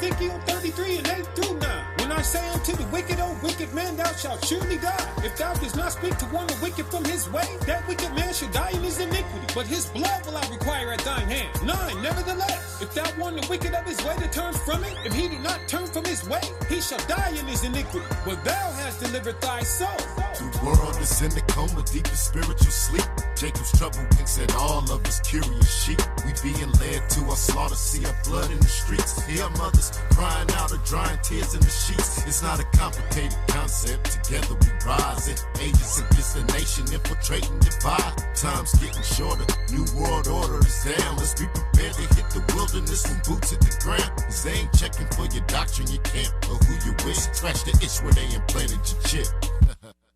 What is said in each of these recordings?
Ezekiel 33:8-9. When I say unto the wicked, O wicked man, thou shalt surely die. If thou dost not speak to one the wicked from his way, that wicked man shall die in his iniquity. But his blood will I require at thine hand. 9. Nevertheless, if thou warn the wicked of his way to turn from it, if he do not turn from his way, he shall die in his iniquity. But thou hast delivered thy soul. The world is in the coma, deep in spiritual sleep. Jacob's trouble winks at all of us curious sheep. We being led to our slaughter, see our blood in the streets. Hear mothers crying out or drying tears in the sheets. It's not a complicated concept, together we rise. And ages against the nation, infiltrating divide. Time's getting shorter, new world order is down. Let's be prepared to hit the wilderness when boots hit the ground. Cause they ain't checking for your doctrine, your camp, or who you with. Scratch the itch where they implanted your chip.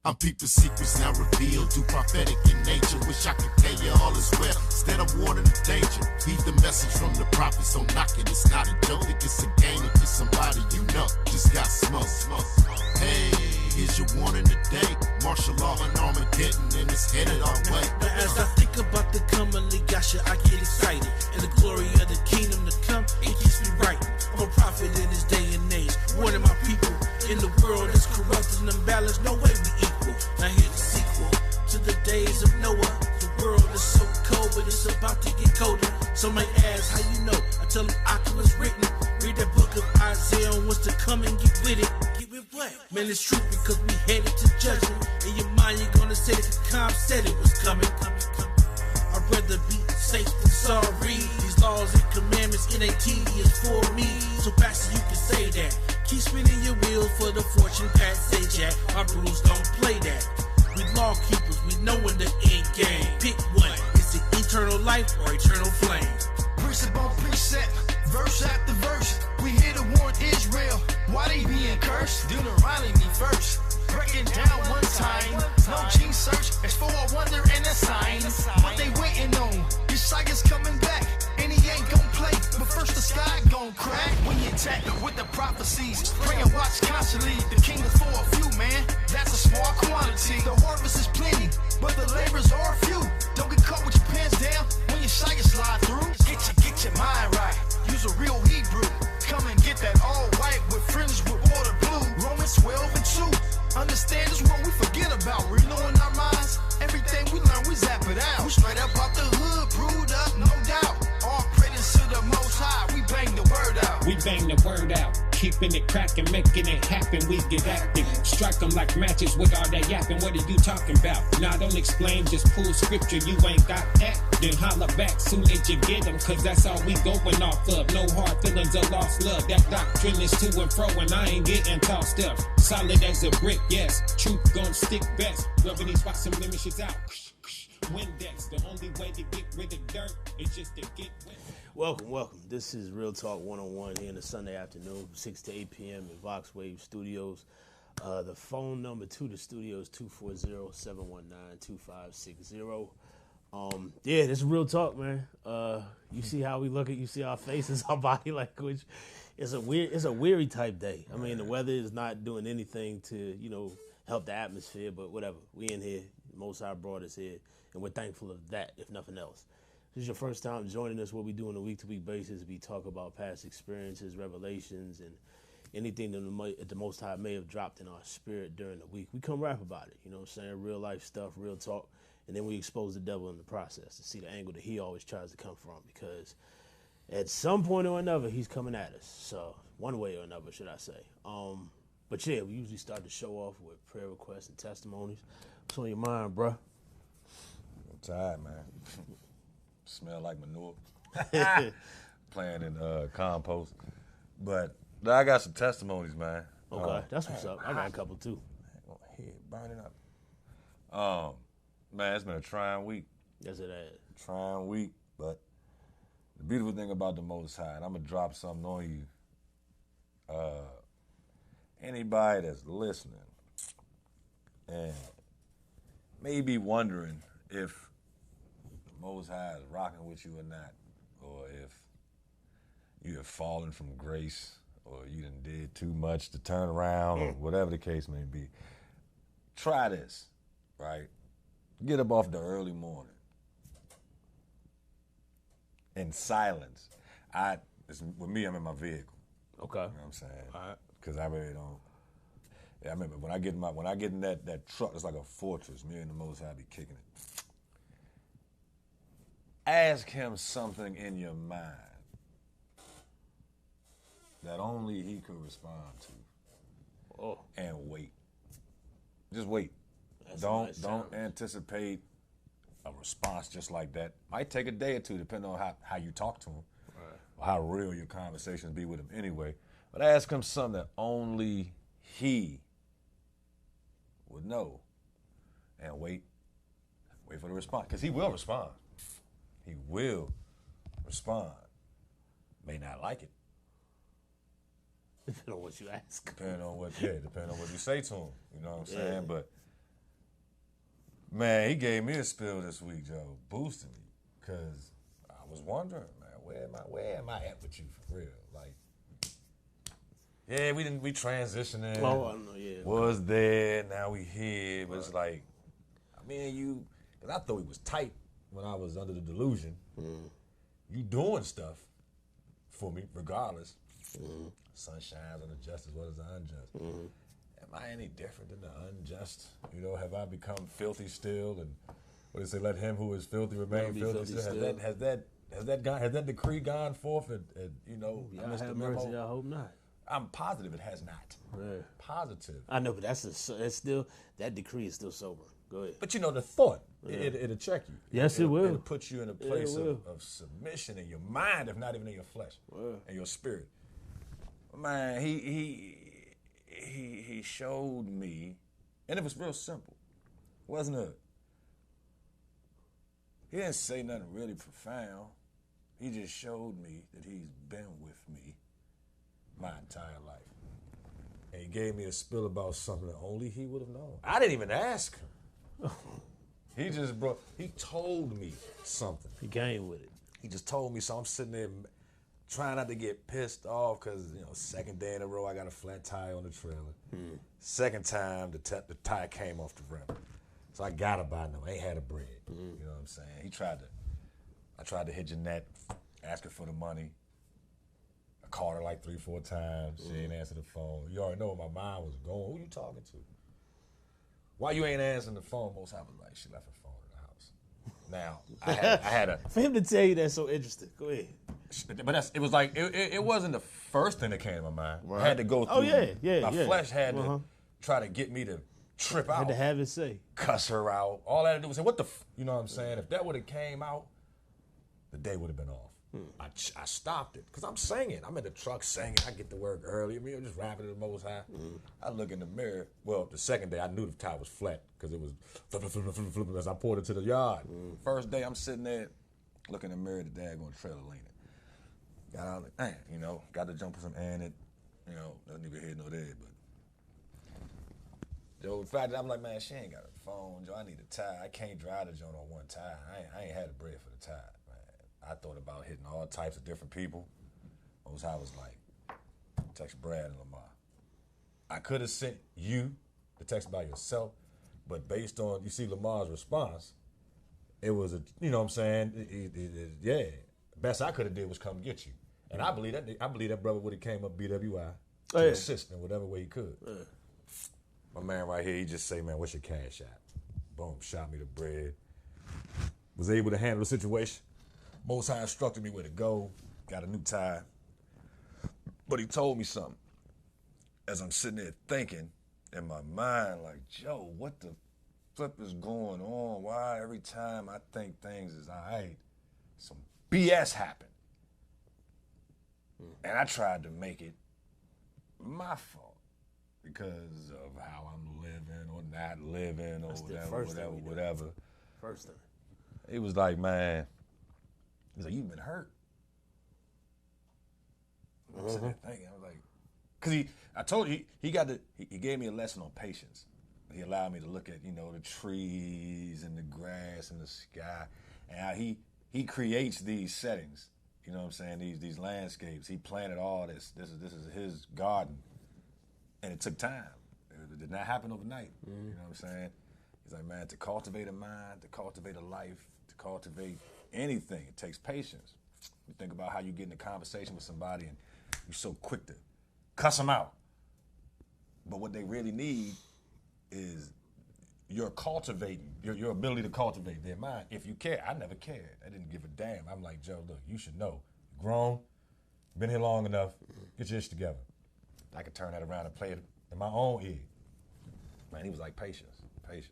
I'm peeping secrets now revealed, too prophetic in nature. Wish I could tell you all is well, instead of warning the danger. Feed the message from the prophets, so knock it, it's not a joke. It gets a game if it's somebody you know, just got smoke. Hey, here's your warning today. Martial law and Armageddon, and it's headed our way. But as I think about the coming Legasha, I get excited. And the glory of the kingdom to come, it keeps me right. I'm a prophet in this day and age, warning my people. In the world that's corrupted and imbalanced, no way we equal. Now here's the sequel to the days of Noah. The world is so cold, but it's about to get colder. Some might ask, how you know? I tell them Oculus written. Read that book of Isaiah on what's to come and get with it. Get with what? Man, it's true because we headed to judgment. In your mind, you're gonna say that the calm said it was coming. I'd rather be safe than sorry. These laws and commandments, it ain't tedious for me. So fast as you can say that. Keep spinning your wheels for the fortune Pat say Jack. Our rules don't play that. We law keepers, we know when the end game. Pick one. Is it eternal life or eternal flame? Precept on precept, verse after verse. We here to warn Israel. Why they being cursed? Deuteronomy first. Breaking down one time. No G search. It's for a wonder and a sign. What they waiting on? Yeshua's coming back. And he ain't gon' play. But first the sky gon' crack. When you attack with the prophecies. Pray and watch constantly. The kingdom's for a few, man. That's a small quantity. The harvest is plenty, but the laborers are few. Don't get caught with your pants down when Yeshua slide through. Get your mind right. Use a real Hebrew. Come and get that all white with fringes with water blue. Romans 12:2. Understand this world we forget about. Renewing our minds. Everything we learn, we zap it out. We straight up out the hood, brewed up, no doubt. All credits to the Most High. We bang the word out. We bang the word out. Keeping it cracking, making it happen, we get active. Strike them like matches with all that yapping. What are you talking about? Nah, don't explain, just pull scripture. You ain't got that? Then holler back soon as you get them, cause that's all we going off of. No hard feelings or lost love. That doctrine is to and fro, and I ain't getting tossed up. Solid as a brick, yes. Truth gon' stick best. Rubbing these spots and blemishes out. Windex, the only way to get rid of dirt is just to get wet. Welcome. This is Real Talk 101 here in the Sunday afternoon, 6 to 8 p.m. in Voxwave Studios. The phone number to the studio is 240-719-2560. Yeah, this is Real Talk, man. You see how we look at, you see our faces, our body language. It's a weary type day. I mean, the weather is not doing anything to, help the atmosphere, but whatever. We in here. Most High brought us here, and we're thankful of that, if nothing else. This is your first time joining us. What we do on a week-to-week basis, we talk about past experiences, revelations, and anything that the Most High may have dropped in our spirit during the week. We come rap about it, real life stuff, real talk, and then we expose the devil in the process to see the angle that he always tries to come from, because at some point or another, he's coming at us. So one way or another, should I say. But yeah, we usually start the show off with prayer requests and testimonies. What's on your mind, bro? I'm tired, man. Smell like manure. Playing in compost. But I got some testimonies, man. Okay, that's what's up. I got a couple too. Head burning up. Man, it's been a trying week. Yes, it has. Trying week, but the beautiful thing about the Most High, and I'm gonna drop something on you. Anybody that's listening and maybe wondering if the Most High is rocking with you or not, or if you have fallen from grace, or you done did too much to turn around, or whatever the case may be, try this, right? Get up off the early morning in silence. With me, I'm in my vehicle. Okay. You know what I'm saying? All right. Because I really don't. Yeah, I remember when I get in that truck, it's like a fortress. Me and the Most High be kicking it. Ask him something in your mind that only he could respond to. Oh. And wait. Just wait. That's a Don't nice challenge. anticipate a response just like that. Might take a day or two, depending on how you talk to him, or how real your conversations be with him anyway. But ask him something that only he would know, and wait for the response, because he will respond. He will respond. May not like it. Depending on what you ask. Depending on what you say to him. You know what I'm saying? But man, he gave me a spill this week, Joe, boosting me, because I was wondering, man, where am I at with you for real? Like, yeah, we transitioning. Oh, I know, yeah. Was there, now we here, but it's like, me and you, because I thought we was tight when I was under the delusion. You doing stuff for me, regardless. Sun shines on the just as well as the unjust. Am I any different than the unjust? You know, have I become filthy still? And what do they say? Let him who is filthy remain filthy still. Has that decree gone forth? And you know, I missed the memo. I hope not. I'm positive it has not. Yeah. Positive. I know, but that's still that decree is still sober. Go ahead. But you know, the thought it'll check you. Yes, it will. It'll put you in a place of submission in your mind, if not even in your flesh, and your spirit. Man, he showed me, and it was real simple, wasn't it? He didn't say nothing really profound. He just showed me that he's been with me my entire life. And he gave me a spill about something that only he would have known. I didn't even ask him. He told me something. He came with it. He just told me, so I'm sitting there trying not to get pissed off because, you know, second day in a row I got a flat tire on the trailer. Second time the tire came off the rim. So I got to buy no. I ain't had a bread. You know what I'm saying? I tried to hit Jeanette, ask her for the money. I called her like 3-4 times. She ain't answer the phone. You already know where my mind was going. Who you talking to? Why you ain't answering the phone? Most I was like, she left her phone in the house. Now, I had a... For him to tell you that's so interesting. Go ahead. But it was like, it wasn't the first thing that came to my mind. Right. I had to go through. My flesh had to try to get me to trip out. Had to have it say. Cuss her out. All I had to do was say, what the you know what I'm saying? If that would have came out, the day would have been off. I stopped it because I'm singing. I'm in the truck singing. I get to work early. I mean, I'm just rapping to the Most High. I look in the mirror. Well, the second day, I knew the tire was flat because it was flip as I pulled it to the yard. First day, I'm sitting there looking in the mirror. The daggone trailer leaning. Got out like, man, you know, got to jump with some air in it. You know, nothing even here nor there. But the fact that I'm like, man, she ain't got a phone. Joe, I need a tire. I can't drive the joint on one tire. I ain't had a bread for the tire. I thought about hitting all types of different people. Most High was like, text Brad and Lamar. I could have sent you the text by yourself, but based on, you see Lamar's response, it was you know what I'm saying? Best I could have did was come get you. And I believe that brother would have came up BWI to assist in whatever way he could. My man right here, he just say, man, what's your cash app? Boom, shot me the bread. Was able to handle the situation. Most High instructed me where to go, got a new tie. But he told me something. As I'm sitting there thinking in my mind, like, Joe, what the flip is going on? Why every time I think things is all right, some BS happened? And I tried to make it my fault because of how I'm living or not living or whatever. First thing. He was like, man, he's like, you've been hurt. I'm sitting there thinking, I was like, because I told you, he gave me a lesson on patience. He allowed me to look at, you know, the trees and the grass and the sky, and how he creates these settings. You know what I'm saying? These landscapes. He planted all this. This is his garden, and it took time. It did not happen overnight. You know what I'm saying? He's like, man, to cultivate a mind, to cultivate a life, to cultivate anything, it takes patience. You think about how you get in a conversation with somebody and you're so quick to cuss them out. But what they really need is your ability to cultivate their mind. If you care, I never cared. I didn't give a damn. I'm like, Joe, look, you should know. You're grown, been here long enough, get your shit together. I could turn that around and play it in my own ear. Man, he was like, patience. He's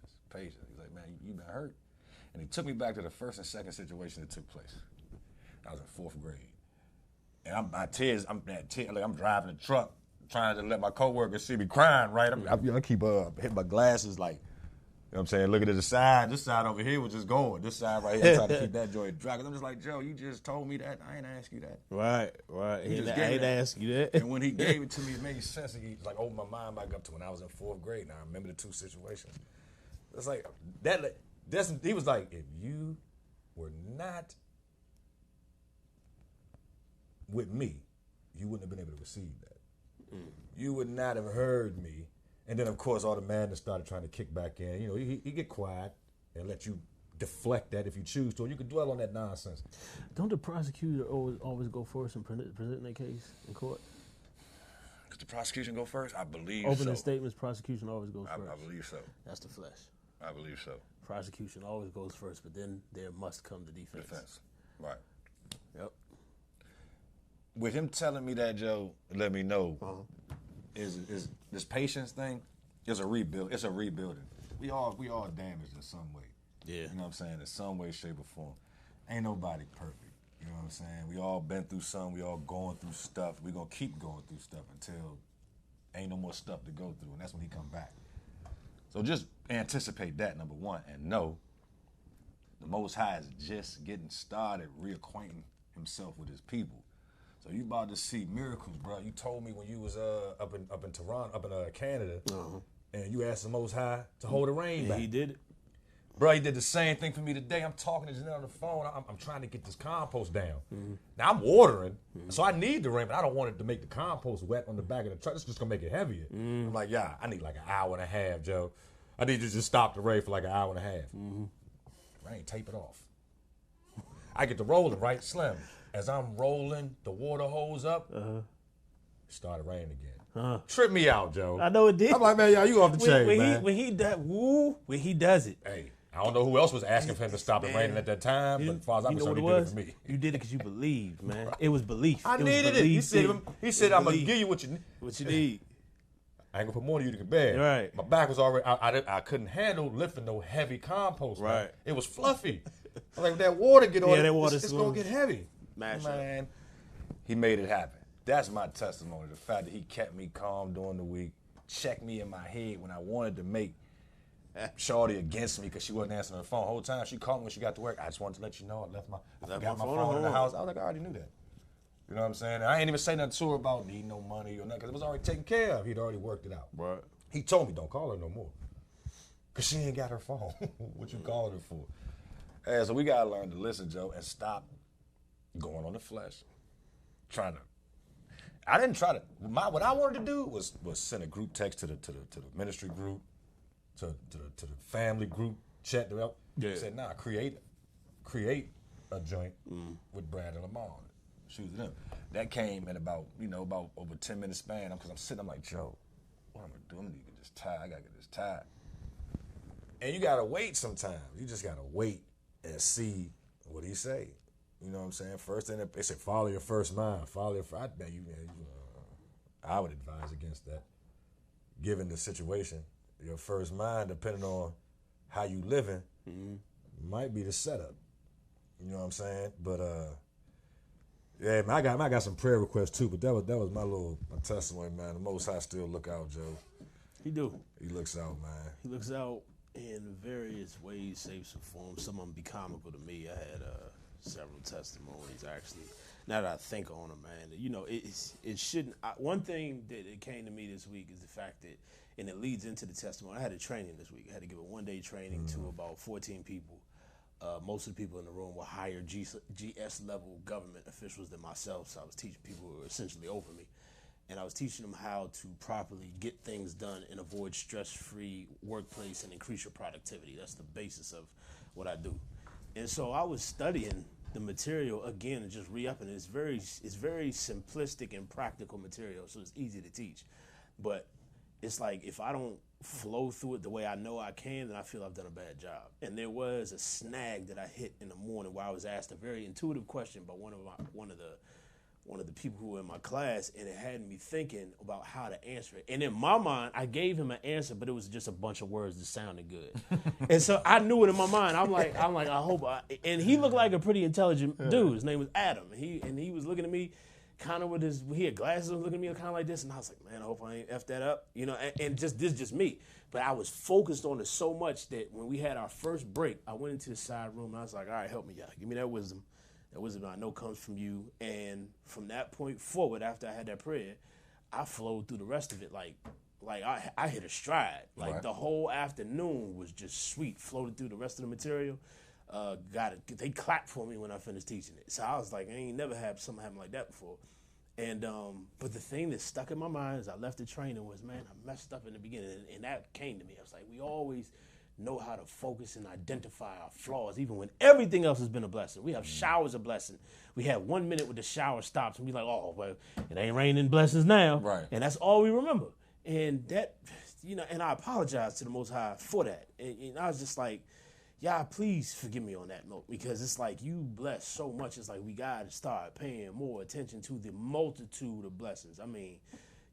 like, man, you been hurt. And he took me back to the first and second situation that took place. I was in 4th grade. And I'm driving the truck, trying to let my coworkers see me crying, right? I keep hitting my glasses like, you know what I'm saying, looking to the side. This side over here was just going. This side right here, I'm trying to keep that joint dry. 'Cause I'm just like, Joe, you just told me that. I ain't ask you that. Right. I ain't ask you that. And when he gave it to me, it made sense. He like opened my mind back up to when I was in 4th grade. Now I remember the 2 situations. It's like that. He was like, if you were not with me, you wouldn't have been able to receive that. You would not have heard me. And then, of course, all the madness started trying to kick back in. You know, he get quiet and let you deflect that if you choose to. Or you can dwell on that nonsense. Don't the prosecutor always go first in presenting their case in court? Does the prosecution go first? I believe Opening so. statements, prosecution always goes first. I believe so. That's the flesh. I believe so. Prosecution always goes first, but then there must come the defense. Right. Yep. With him telling me that, Joe, let me know, is this patience thing is a rebuild. It's a rebuilding. We all damaged in some way. Yeah. You know what I'm saying? In some way, shape, or form. Ain't nobody perfect. You know what I'm saying? We all been through something. We all going through stuff. We gonna keep going through stuff until ain't no more stuff to go through, and that's when he come back. So just anticipate that, number one, and know the Most High is just getting started reacquainting himself with his people. So you about to see miracles, bro. You told me when you was up in Toronto, up in Canada, and you asked the Most High to hold the rain back. He did it. Bro, he did the same thing for me today. I'm talking to Janelle on the phone. I'm trying to get this compost down. Now I'm watering, so I need the rain, but I don't want it to make the compost wet on the back of the truck. It's just gonna make it heavier. I'm like, yeah, I need like an hour and a half, Joe. I need to just stop the rain for like an hour and a half. Rain, tape it off. I get to rolling, right, Slim. As I'm rolling the water hose up, it started raining again. Trip me out, Joe. I know it did. I'm like, man, y'all, you off the chain, man. When he does it. Hey, I don't know who else was asking for him to stop it raining at that time, but as far as I'm concerned, he did it for me. You did it because you believed, man. It was belief. I needed it. He said, I'm going to give you what you need. What you need. I ain't going to put more than you can bear. Right. My back was already, I couldn't handle lifting no heavy compost. Right. Man. It was fluffy. I was like, that water get on it, that water it's going to get heavy. Man, he made it happen. That's my testimony. The fact that he kept me calm during the week, checked me in my head when I wanted to make Shorty against me because she wasn't answering her phone. The whole time she called me when she got to work. I just wanted to let you know I forgot my phone in the house. I was like, I already knew that. You know what I'm saying? I ain't even say nothing to her about needing no money or nothing because it was already taken care of. He'd already worked it out. Right. He told me don't call her no more because she ain't got her phone. What you calling her for? Hey, so we got to learn to listen, Joe, and stop going on the flesh. I didn't try to. What I wanted to do was send a group text to the ministry group, to the family group chat. I said, nah, create a joint with Brandon Lamar on it. Shoot them. That came in about over 10 minutes span. Because I'm sitting, I'm like, Joe, what I'm gonna do? I'm gonna get this tied. I gotta get this tied. And you gotta wait sometimes. You just gotta wait and see what he say. You know what I'm saying? First thing they said, follow your first mind. Follow your first. I would advise against that. Given the situation, your first mind, depending on how you living, might be the setup. You know what I'm saying? But yeah, man, I got some prayer requests too. But that was my testimony, man. The Most High still look out, Joe. He do. He looks out, man. He looks out in various ways, shapes, and forms. Some of them be comical to me. I had several testimonies actually. Now that I think on them, man, it shouldn't. One thing that it came to me this week is the fact that, and it leads into the testimony. I had a training this week. I had to give a one-day training to about 14 people. Most of the people in the room were higher GS level government officials than myself. So I was teaching people who were essentially over me. And I was teaching them how to properly get things done and avoid stress-free workplace and increase your productivity. That's the basis of what I do. And so I was studying the material again, just re-upping it. It's very simplistic and practical material, so it's easy to teach. But it's like if I don't flow through it the way I know I can, then I feel I've done a bad job. And there was a snag that I hit in the morning where I was asked a very intuitive question by one of the people who were in my class, and it had me thinking about how to answer it. And in my mind, I gave him an answer, but it was just a bunch of words that sounded good. And so I knew it in my mind. I'm like, I hope. And he looked like a pretty intelligent dude. His name was Adam. And he was looking at me, kind of he had glasses, looking at me kind of like this, and I was like, man, I hope I ain't F that up, you know. And just this, just me. But I was focused on it so much that when we had our first break, I went into the side room and I was like, all right, help me, y'all. Give me that wisdom. That wisdom I know comes from you. And from that point forward, after I had that prayer, I flowed through the rest of it like I hit a stride. Like the whole afternoon was just sweet. Floated through the rest of the material. They clapped for me when I finished teaching it. So I was like, I ain't never had something happen like that before. And but the thing that stuck in my mind as I left the training was, man, I messed up in the beginning, and that came to me. I was like, we always know how to focus and identify our flaws, even when everything else has been a blessing. We have showers of blessing. We have 1 minute where the shower stops, and we like, oh, well, it ain't raining blessings now. Right. And that's all we remember. And that, you know, and I apologize to the Most High for that. And I was just like, y'all, please forgive me on that note, because it's like you bless so much. It's like we got to start paying more attention to the multitude of blessings. I mean,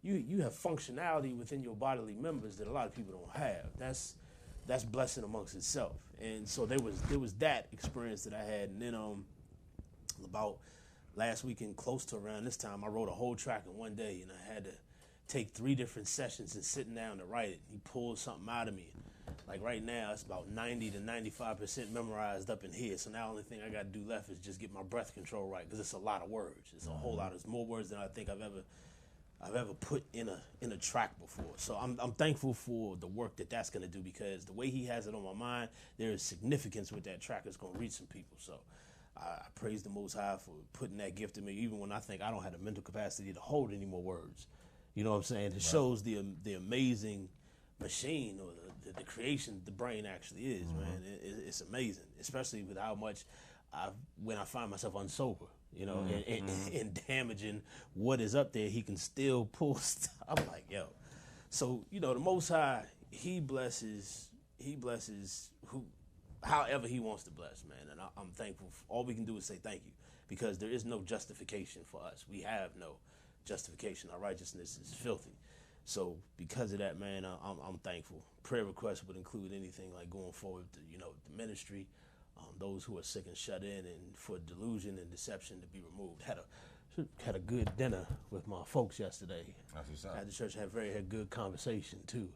you have functionality within your bodily members that a lot of people don't have. That's blessing amongst itself. And so there was that experience that I had. And then about last weekend, close to around this time, I wrote a whole track in one day, and I had to take 3 different sessions and sitting down to write it. He pulled something out of me. Like right now, it's about 90 to 95% memorized up in here. So now the only thing I got to do left is just get my breath control right, because it's a lot of words. It's a whole lot. It's more words than I think I've ever put in a track before. So I'm thankful for the work that's going to do, because the way he has it on my mind, there is significance with that track. It's going to reach some people. So I praise the Most High for putting that gift in me, even when I think I don't have the mental capacity to hold any more words. You know what I'm saying? It shows the amazing machine, or the creation the brain actually is, man. It's amazing, especially with how much when I find myself unsober, you know, and damaging what is up there, he can still pull stuff. I'm like, yo. So, you know, the Most High, he blesses however he wants to bless, man. And I'm thankful. All we can do is say thank you, because there is no justification for us. We have no justification. Our righteousness is filthy. So because of that, man, I'm thankful. Prayer requests would include anything like going forward to, you know, the ministry, those who are sick and shut in, and for delusion and deception to be removed. Had a good dinner with my folks yesterday. That's what's up. At the church, had a good conversation too,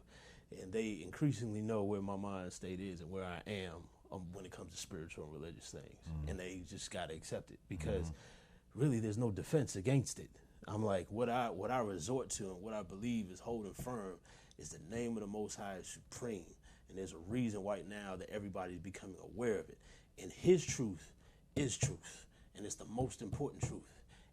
and they increasingly know where my mind state is and where I am when it comes to spiritual and religious things, and they just gotta accept it, because really there's no defense against it. I'm like, what I resort to and what I believe is holding firm is the name of the Most High is supreme. And there's a reason right now that everybody's becoming aware of it. And his truth is truth. And it's the most important truth.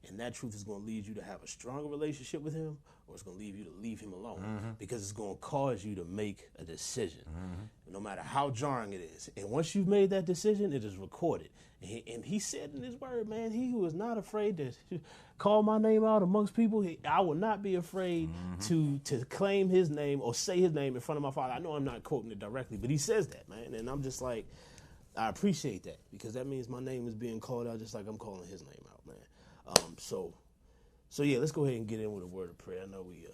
And that truth is going to lead you to have a stronger relationship with him, or it's going to leave you to leave him alone, because it's going to cause you to make a decision, no matter how jarring it is. And once you've made that decision, it is recorded. And he said in his word, man, he who is not afraid to call my name out amongst people, I will not be afraid to claim his name or say his name in front of my Father. I know I'm not quoting it directly, but he says that, man. And I'm just like, I appreciate that, because that means my name is being called out just like I'm calling his name out, man. So yeah, let's go ahead and get in with a word of prayer. I know we.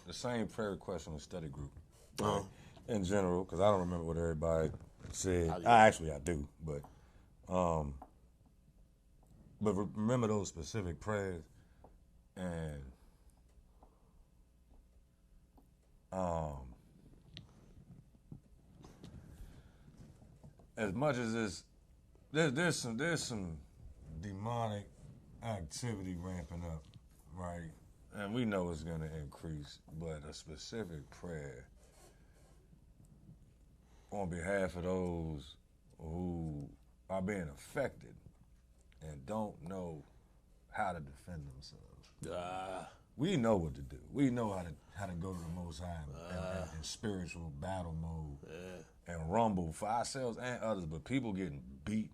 The same prayer request on the study group. Right? In general, because I don't remember what everybody said. I do, but remember those specific prayers, and as much as there's some demonic activity ramping up, right? And we know it's going to increase, but a specific prayer on behalf of those who are being affected and don't know how to defend themselves. We know what to do. We know how to go to the Most High in spiritual battle mode and rumble for ourselves and others, but people getting beat,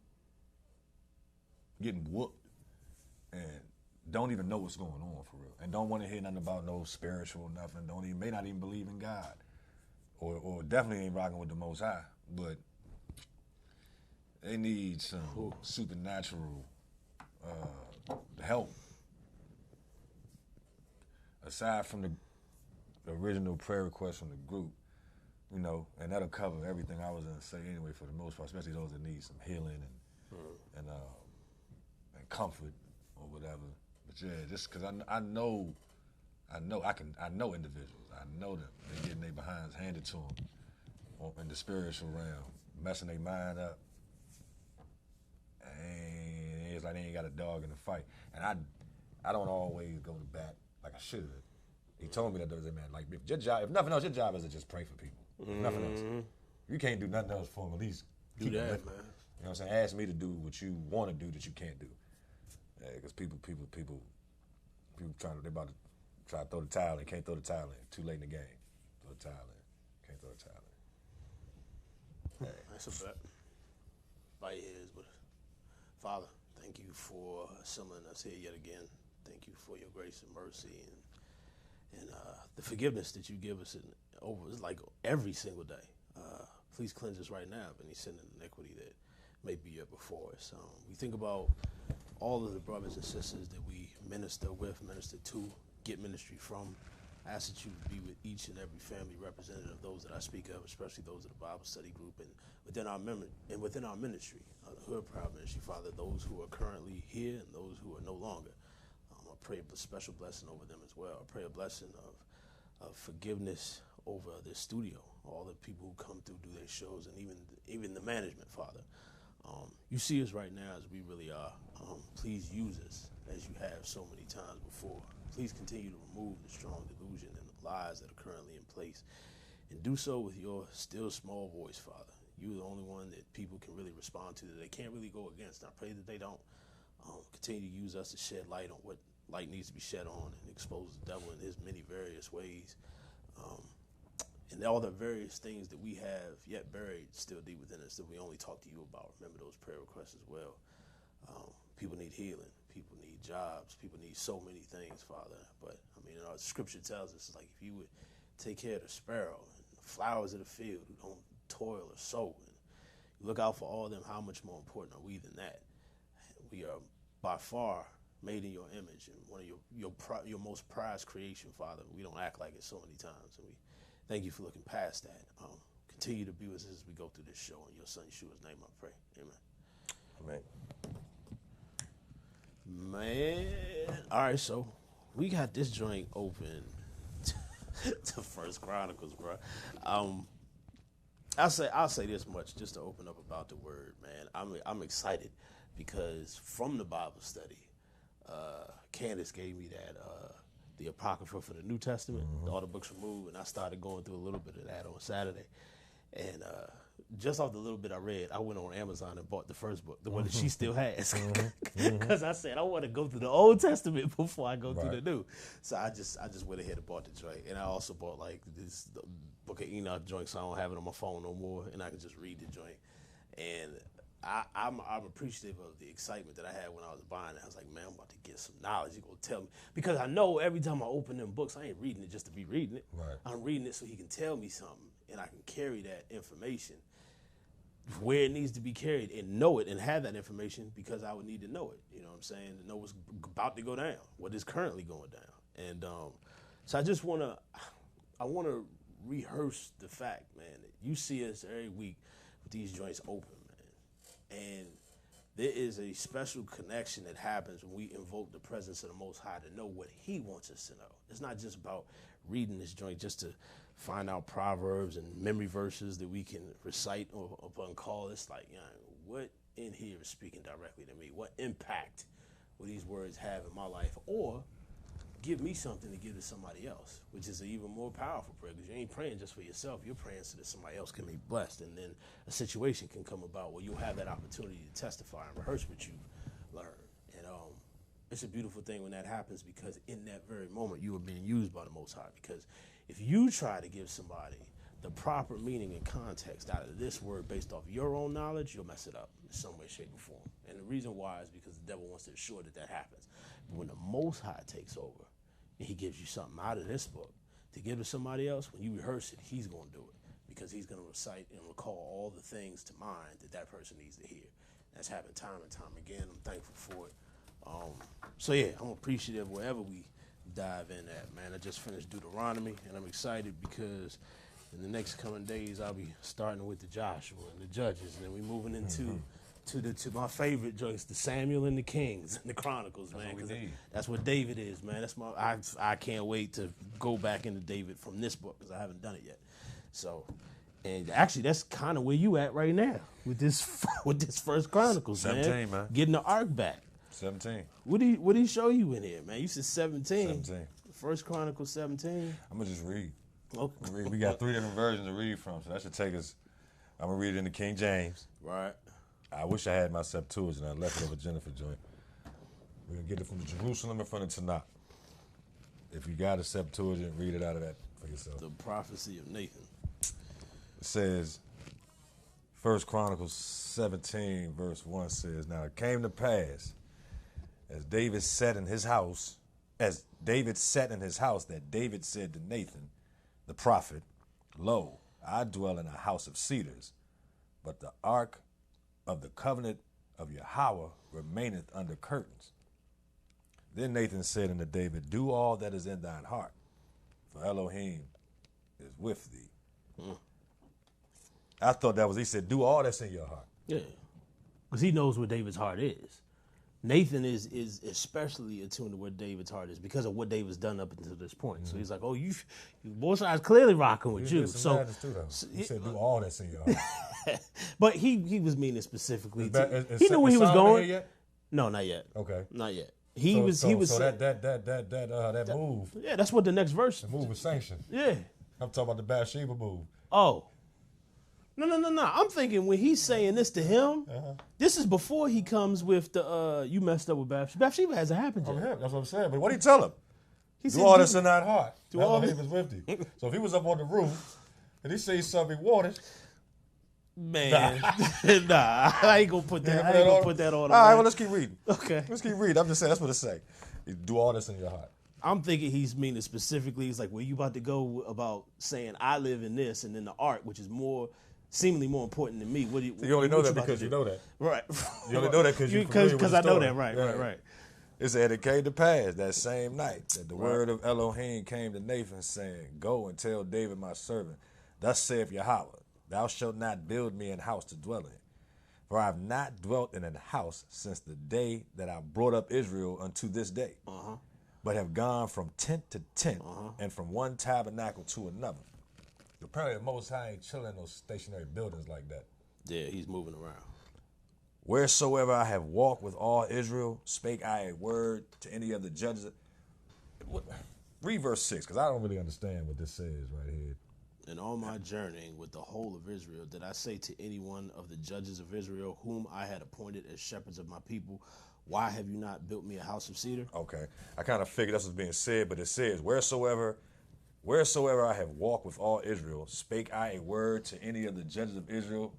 getting whooped, and don't even know what's going on for real, and don't want to hear nothing about no spiritual nothing. May not even believe in God, or definitely ain't rocking with the Most High. But they need some supernatural help aside from the original prayer request from the group. You know, and that'll cover everything I was gonna say anyway for the most part, especially those that need some healing and comfort or whatever. But yeah, just because I know individuals. I know them. They're getting their behinds handed to them in the spiritual realm, messing their mind up, and it's like they ain't got a dog in the fight. And I don't always go to bat like I should. He told me that the other day, man, like if nothing else, your job is to just pray for people. Nothing else. You can't do nothing else for them. At least do that, man. You know what I'm saying? Ask me to do what you want to do that you can't do. Because people they about to try to throw the towel in, can't throw the towel in. Too late in the game. Throw the towel in. Can't throw the towel in. Hey. That's a bet. Bite is, but Father, thank you for assembling us here yet again. Thank you for your grace and mercy and the forgiveness that you give us it's like every single day. Please cleanse us right now of any sin and iniquity that may be here before us. We think about all of the brothers and sisters that we minister with, minister to, get ministry from. I ask that you be with each and every family representative of those that I speak of, especially those of the Bible study group and within our ministry, the Hood Proud Ministry, Father, those who are currently here and those who are no longer. I pray a special blessing over them as well. I pray a blessing of forgiveness over this studio, all the people who come through, do their shows, and even the management, Father. You see us right now as we really are. Please use us as you have so many times before. Please continue to remove the strong delusion and the lies that are currently in place, and do so with your still small voice, Father. You're the only one that people can really respond to, that they can't really go against. I pray that they don't continue to use us to shed light on what light needs to be shed on and expose the devil in his many various ways. And all the various things that we have yet buried still deep within us that we only talk to you about. Remember those prayer requests as well. People need healing. People need jobs. People need so many things, Father. But, I mean, our scripture tells us, like, if you would take care of the sparrow and the flowers of the field who don't toil or sow, and you look out for all of them, how much more important are we than that? We are by far made in your image and one of your most prized creation, Father. We don't act like it so many times, and we thank you for looking past that. Continue to be with us as we go through this show. In your son Yeshua's name I pray. Amen. Man. All right, so we got this joint open to First Chronicles, bro. I'll say this much just to open up about the word, man. I'm excited because from the Bible study, Candace gave me that the Apocrypha for the New Testament, all the books removed, and I started going through a little bit of that on Saturday. And just off the little bit I read, I went on Amazon and bought the first book, the one that she still has. Because I said, I want to go through the Old Testament before I go through the New. So I just went ahead and bought the joint. And I also bought like this Book of Enoch joint, so I don't have it on my phone no more, and I can just read the joint. And I'm appreciative of the excitement that I had when I was buying it. I was like, man, I'm about to get some knowledge. You're going to tell me. Because I know every time I open them books, I ain't reading it just to be reading it. Right. I'm reading it so he can tell me something, and I can carry that information where it needs to be carried and know it and have that information because I would need to know it. You know what I'm saying? To know what's about to go down, what is currently going down. And so I just want to rehearse the fact, man, that you see us every week with these joints open, man. And there is a special connection that happens when we invoke the presence of the Most High to know what he wants us to know. It's not just about reading this joint just to find out proverbs and memory verses that we can recite or upon call. It's like, you know, what in here is speaking directly to me? What impact will these words have in my life? Or give me something to give to somebody else, which is an even more powerful prayer, because you ain't praying just for yourself. You're praying so that somebody else can be blessed, and then a situation can come about where you'll have that opportunity to testify and rehearse what you've learned. And it's a beautiful thing when that happens, because in that very moment you are being used by the Most High. Because if you try to give somebody the proper meaning and context out of this word based off your own knowledge, you'll mess it up in some way, shape, or form. And the reason why is because the devil wants to ensure that happens. But when the Most High takes over and he gives you something out of this book to give to somebody else, when you rehearse it, he's going to do it because he's going to recite and recall all the things to mind that person needs to hear. That's happened time and time again. I'm thankful for it. So yeah, I'm appreciative wherever we dive in at, man. I just finished Deuteronomy, and I'm excited because in the next coming days, I'll be starting with the Joshua and the Judges, and then we moving into to my favorite joints, the Samuel and the Kings and the Chronicles, man. Because that's what David is, man. That's I can't wait to go back into David from this book because I haven't done it yet. So, and actually, that's kind of where you at right now with this First Chronicles, 17, man. Getting the ark back. 17. What did he show you in here, man? You said 17. 17. First Chronicles 17. I'm gonna just read. Okay. We got 3 different versions to read from, so that should take us. I'm gonna read it in the King James. Right. I wish I had my Septuagint. I left it over Jennifer joint. We're gonna get it from the Jerusalem and from the Tanakh. If you got a Septuagint, read it out of that for yourself. The prophecy of Nathan. It says, 1 Chronicles 17, verse 1 says, "Now it came to pass, as David sat in his house, that David said to Nathan, the prophet, Lo, I dwell in a house of cedars, but the ark of the covenant of Yahweh remaineth under curtains. Then Nathan said unto David, Do all that is in thine heart, for Elohim is with thee." I thought that was, he said, do all that's in your heart. Yeah. Because he knows where David's heart is. Nathan is especially attuned to where David's heart is because of what David's done up until this point. Mm-hmm. So he's like, oh, you both sides clearly rocking with you. So he said, do all that's in your heart. But he was meaning specifically. Is he knew where he was going. Yet? No, not yet. Okay. Not yet. So that move. Yeah, that's what the next verse. The move was sanctioned. Yeah. I'm talking about the Bathsheba move. Oh. No. I'm thinking when he's saying this to him, this is before he comes with the you messed up with Bathsheba. Bathsheba hasn't happened yet. Oh, yeah, that's what I'm saying. But what did he tell him? He do said, all this in that heart. Do all this. He was with you. So if he was up on the roof and he sees something watered, man, nah, I ain't gonna put that. Put that on. All right, well, let's keep reading. Okay, let's keep reading. I'm just saying that's what it say. You do all this in your heart. I'm thinking he's meaning specifically. He's like, where you about to go about saying I live in this, and then the ark, which is seemingly more important than me. You only know that because you know that, right? You only know that because I know that, right. It said it came to pass that same night that the word of Elohim came to Nathan, saying, Go and tell David my servant, Thus saith Yahweh, Thou shalt not build me an house to dwell in. For I have not dwelt in an house since the day that I brought up Israel unto this day, but have gone from tent to tent and from one tabernacle to another. Apparently the Most High ain't chilling in those stationary buildings like that. Yeah, he's moving around. Wheresoever I have walked with all Israel, spake I a word to any of the judges. Read verse 6, because I don't really understand what this says right here. In all my journeying with the whole of Israel, did I say to any one of the judges of Israel, whom I had appointed as shepherds of my people, why have you not built me a house of cedar? Okay. I kind of figured that's what's being said, but it says, Wheresoever I have walked with all Israel, spake I a word to any of the judges of Israel,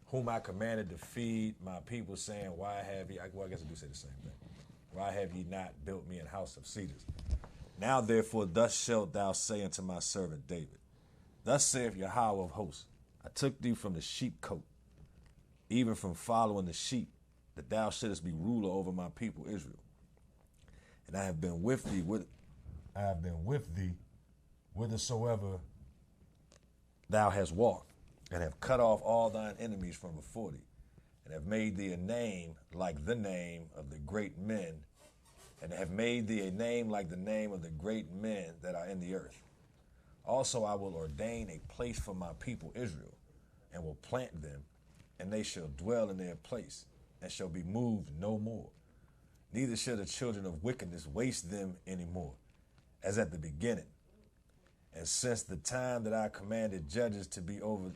whom I commanded to feed my people, saying, Why have ye, well, I guess I do say the same thing. Why have ye not built me a house of cedars? Now, therefore, thus shalt thou say unto my servant David, Thus saith Yahweh of hosts, I took thee from the sheepcote, even from following the sheep, that thou shouldest be ruler over my people Israel. And I have been with thee whithersoever thou hast walked, and have cut off all thine enemies from before thee, and have made thee a name like the name of the great men, and have made thee a name like the name of the great men that are in the earth. Also I will ordain a place for my people Israel, and will plant them, and they shall dwell in their place, and shall be moved no more. Neither shall the children of wickedness waste them any more, as at the beginning. And since the time that I commanded judges to be over,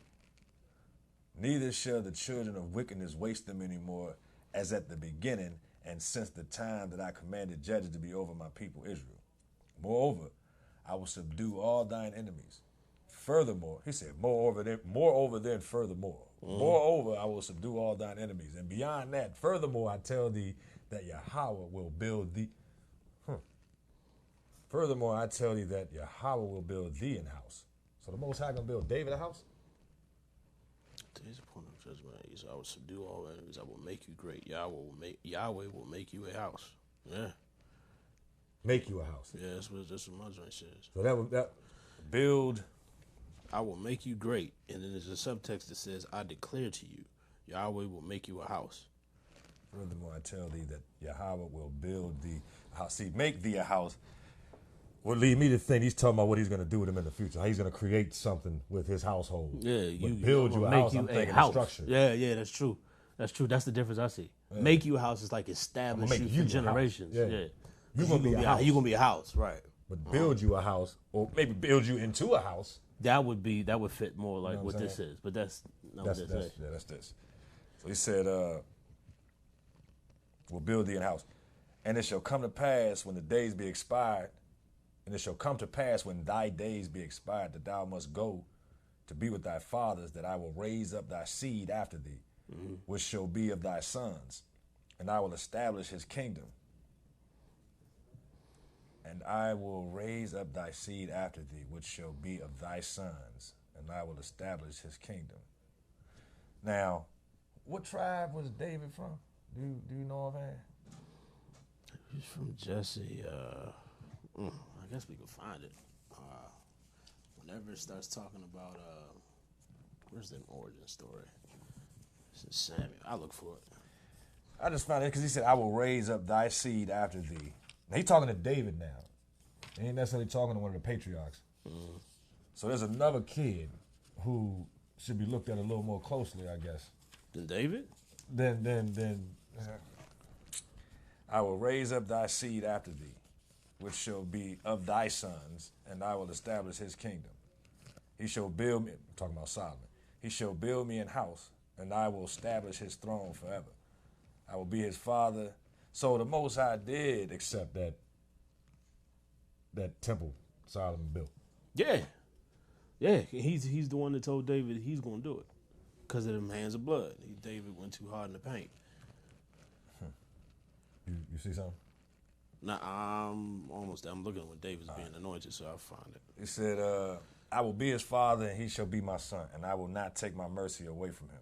neither shall the children of wickedness waste them any more, as at the beginning, and since the time that I commanded judges to be over my people Israel. Moreover, I will subdue all thine enemies, furthermore, he said, moreover then furthermore. Moreover, I will subdue all thine enemies. And beyond that, furthermore, I tell thee that Yahweh will build thee. Furthermore, I tell thee that Yahweh will build thee an house. So the Most High gonna build David a house? Today's point of judgment. I will subdue all enemies. I will make you great. Yahweh will make you a house. Yeah. Make you a house. Yeah, that's what my joint says. So that build. I will make you great. And then there's a subtext that says, I declare to you, Yahweh will make you a house. Furthermore, I tell thee that Yahweh will build thee a house. See, make thee a house would lead me to think he's talking about what he's going to do with him in the future. How he's going to create something with his household. Yeah, but build you a house. I'm thinking a structure. Yeah, that's true. That's true. That's the difference I see. Yeah. Make you a house is like establish you for generations. Yeah. You're going to be a house. You're going to be a house, right. But build you a house, or maybe build you into a house. That would fit more like what this is. But that's this. Yeah, that's this. So he said, we'll build thee a house. And it shall come to pass when the days be expired, and it shall come to pass when thy days be expired, that thou must go to be with thy fathers, that I will raise up thy seed after thee, which shall be of thy sons, and I will establish his kingdom. And I will raise up thy seed after thee, which shall be of thy sons, and I will establish his kingdom. Now, what tribe was David from? Do you know of that? He's from Jesse. I guess we can find it. Whenever it starts talking about, where's that origin story? It's in Samuel. I'll look for it. I just found it because he said, I will raise up thy seed after thee. Now, he's talking to David now. He ain't necessarily talking to one of the patriarchs. Mm-hmm. So there's another kid who should be looked at a little more closely, I guess. Than David? Then I will raise up thy seed after thee, which shall be of thy sons, and I will establish his kingdom. He shall build me, I'm talking about Solomon, he shall build me an house, and I will establish his throne forever. I will be his father. So the Most High did accept that temple Solomon built. Yeah. Yeah, he's the one that told David he's going to do it because of them hands of blood. David went too hard in the paint. You see something? Nah, I'm almost there. I'm looking at when David's being anointed, so I'll find it. He said, I will be his father, and he shall be my son, and I will not take my mercy away from him,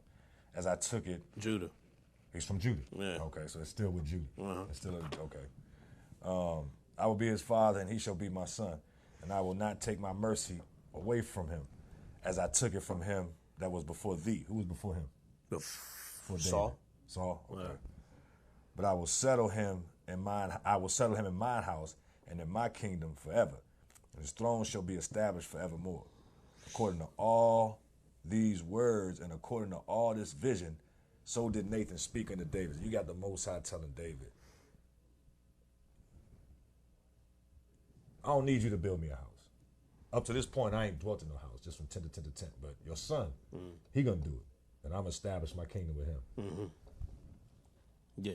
as I took it. Judah. He's from Judah. Yeah. Okay, so it's still with Judah. Uh-huh. It's still okay. I will be his father, and he shall be my son, and I will not take my mercy away from him, as I took it from him that was before thee. Who was before him? Before Saul. Saul. Okay. Yeah. But I will settle him in mine. I will settle him in mine house and in my kingdom forever, and his throne shall be established forevermore. According to all these words and according to all this vision, so did Nathan speak unto David. You got the Most High telling David, I don't need you to build me a house. Up to this point, I ain't dwelt in no house, just from tent to tent to tent. But your son, he gonna do it, and I'm gonna establish my kingdom with him. Mm-hmm. Yeah.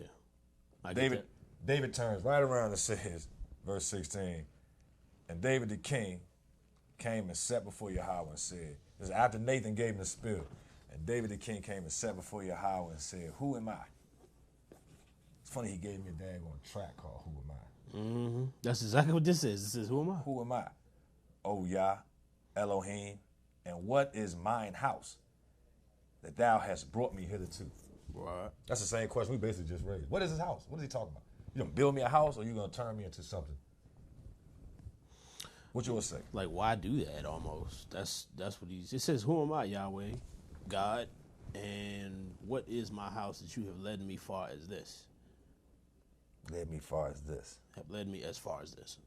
David turns right around and says, verse 16, and David the king came and sat before Yahweh and said, this is after Nathan gave him the spill, and David the king came and sat before Yahweh and said, who am I? It's funny he gave me a daggone track called Who Am I? Mm-hmm. That's exactly what this is. This is Who Am I? Who am I? O Yah, Elohim, and what is mine house that thou hast brought me hitherto? Right. That's the same question we basically just raised. What is his house? What is he talking about? You gonna build me a house, or you gonna turn me into something? What you would say? Like, why do that? Almost. That's what it says. Who am I, Yahweh, God, and what is my house that you have led me far as this? Led me far as this. Have led me as far as this.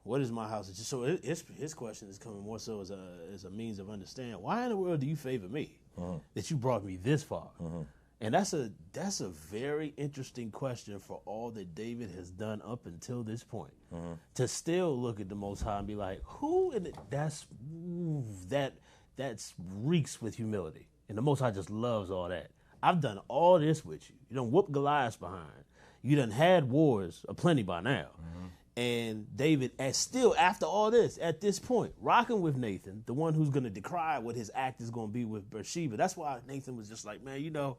What is my house? So his question is coming more so as a means of understanding. Why in the world do you favor me? That you brought me this far? And that's a very interesting question for all that David has done up until this point. To still look at the Most High and be like, who in it? That's reeks with humility. And the Most High just loves all that. I've done all this with you. You done whooped Goliath behind. You done had wars aplenty by now. And David, still after all this, at this point, rocking with Nathan, the one who's going to decry what his act is going to be with Bathsheba. That's why Nathan was just like, man, you know,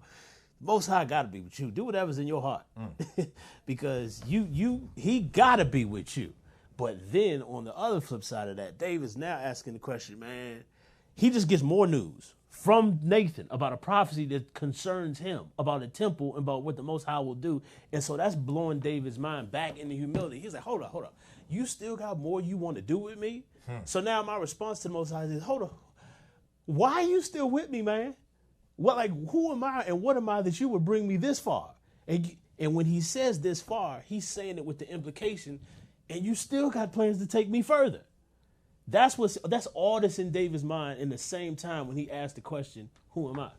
Most High got to be with you. Do whatever's in your heart. Because he got to be with you. But then on the other flip side of that, David's now asking the question, man, he just gets more news from Nathan about a prophecy that concerns him, about a temple, and about what the Most High will do. And so that's blowing David's mind back into humility. He's like, hold up. You still got more you want to do with me? So now my response to the Most High is, hold up. Why are you still with me, man? What, like, who am I and what am I that you would bring me this far? And when he says this far, he's saying it with the implication, and you still got plans to take me further. That's all that's in David's mind in the same time when he asked the question, who am I?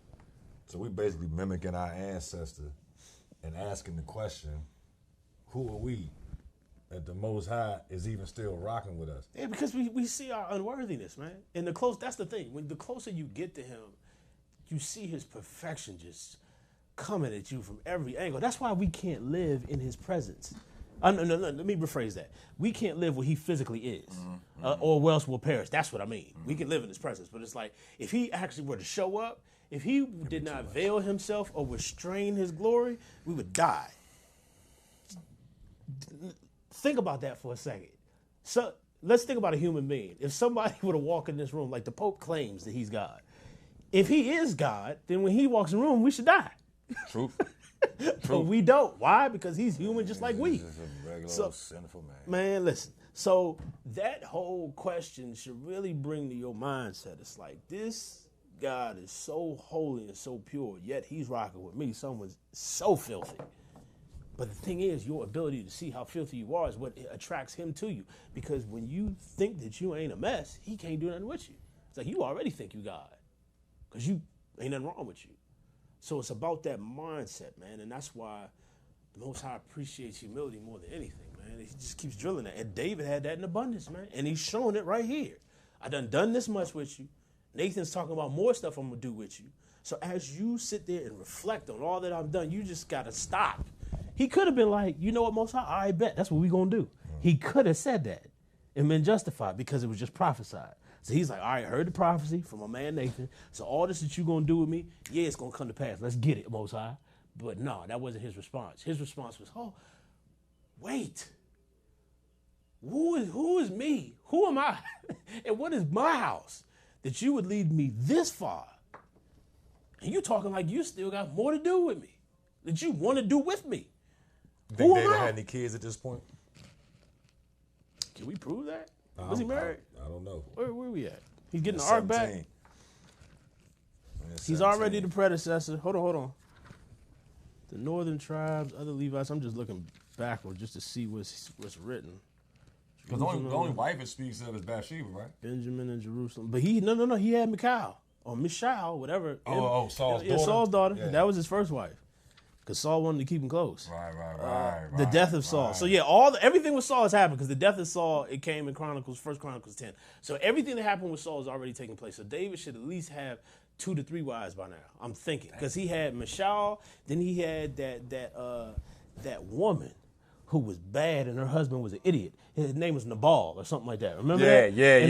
So we basically mimicking our ancestor and asking the question, who are we that the Most High is even still rocking with us? Yeah, because we see our unworthiness, man. And that's the thing. When the closer you get to him, you see his perfection just coming at you from every angle. That's why we can't live in his presence. No, let me rephrase that. We can't live where he physically is, or else we'll perish. That's what I mean. We can live in his presence, but it's like if he actually were to show up, if he did not veil himself or restrain his glory, we would die. Think about that for a second. So let's think about a human being. If somebody were to walk in this room, like the Pope claims that he's God, if he is God, then when he walks in the room, we should die. Truth. But we don't. Why? Because he's human just like we. He's just a regular sinful man. Man, listen. So that whole question should really bring to your mindset. It's like, this God is so holy and so pure, yet he's rocking with me, someone's so filthy. But the thing is, your ability to see how filthy you are is what attracts him to you. Because when you think that you ain't a mess, he can't do nothing with you. It's like you already think you God. Because you ain't nothing wrong with you. So it's about that mindset, man. And that's why the Most High appreciates humility more than anything, man. He just keeps drilling that. And David had that in abundance, man. And he's showing it right here. I done this much with you. Nathan's talking about more stuff I'm going to do with you. So as you sit there and reflect on all that I've done, you just got to stop. He could have been like, you know what, Most High, I bet. That's what we going to do. He could have said that and been justified because it was just prophesied. So he's like, all right, I heard the prophecy from my man Nathan. So all this that you're going to do with me, yeah, it's going to come to pass. Let's get it, Most High. But no, that wasn't his response. His response was, oh, wait. Who is me? Who am I? And what is my house that you would lead me this far? And you talking like you still got more to do with me, that you want to do with me. You think David had any kids at this point? Can we prove that? Was he married? I don't know. Where we at? He's getting the ark back. He's already the predecessor. Hold on. The northern tribes, other Levites. I'm just looking backward just to see what's written. Because the only wife it speaks of is Bathsheba, right? Benjamin and Jerusalem. But he he had Michal or Michal, whatever. Saul's daughter. Yeah, Saul's daughter. Yeah. That was his first wife. Because Saul wanted to keep him close. Right. The death of Saul. Right. So yeah, everything with Saul has happened because the death of Saul, it came in Chronicles 10. So everything that happened with Saul is already taking place. So David should at least have 2 to 3 wives by now. I'm thinking because he had Michal, then he had that woman who was bad and her husband was an idiot. His name was Nabal or something like that. Remember that? Yeah.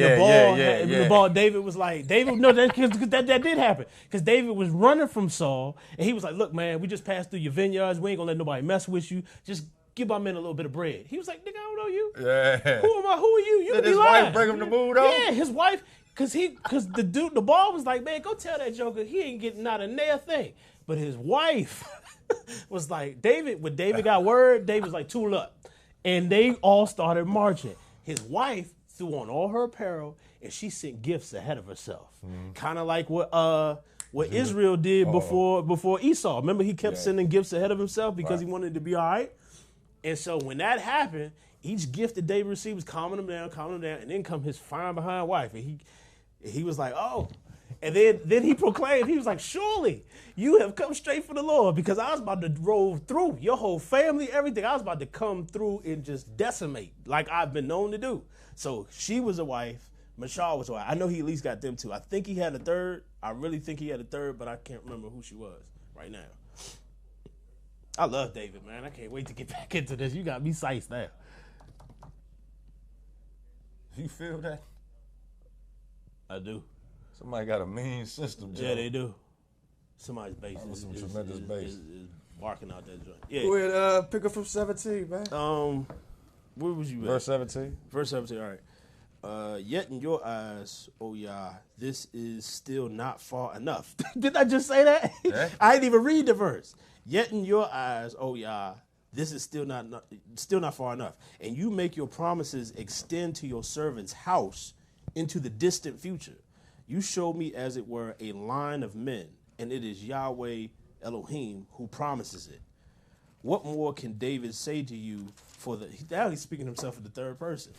Nabal, David was like, that did happen. Because David was running from Saul, and he was like, look, man, we just passed through your vineyards. We ain't going to let nobody mess with you. Just give my men a little bit of bread. He was like, nigga, I don't know you. Yeah. Who am I? Who are you? You Did be his lying. wife bring him the mood up? Yeah, his wife, because the ball was like, man, go tell that joker he ain't getting not a nail thing. But his wife was like, when David got word, David was like, tool up. And they all started marching. His wife threw on all her apparel, and she sent gifts ahead of herself. Kind of like what Israel did before Esau. Remember, he kept sending gifts ahead of himself because he wanted to be all right? And so when that happened, each gift that David received was calming him down, and then come his fine behind wife. And he was like, oh. And then he proclaimed, he was like, surely you have come straight for the Lord because I was about to roll through your whole family, everything. I was about to come through and just decimate like I've been known to do. So she was a wife. Michal was a wife. I know he at least got them 2. I think he had a third. I really think he had a third, but I can't remember who she was right now. I love David, man. I can't wait to get back into this. You got me psyched now. You feel that? I do. Somebody got a mean system, Joe. Yeah, they do. Somebody's bass That was some is tremendous bass. is barking out that joint. Yeah. Go ahead, pick up from 17, man. Where was you at? Verse 17. Verse 17, all right. Yet in your eyes, O Yah, this is still not far enough. Did I just say that? Yeah. I didn't even read the verse. Yet in your eyes, O Yah, this is still not far enough. And you make your promises extend to your servant's house into the distant future. You show me, as it were, a line of men, and it is Yahweh Elohim who promises it. What more can David say to you for the... Now he's speaking himself in the third person.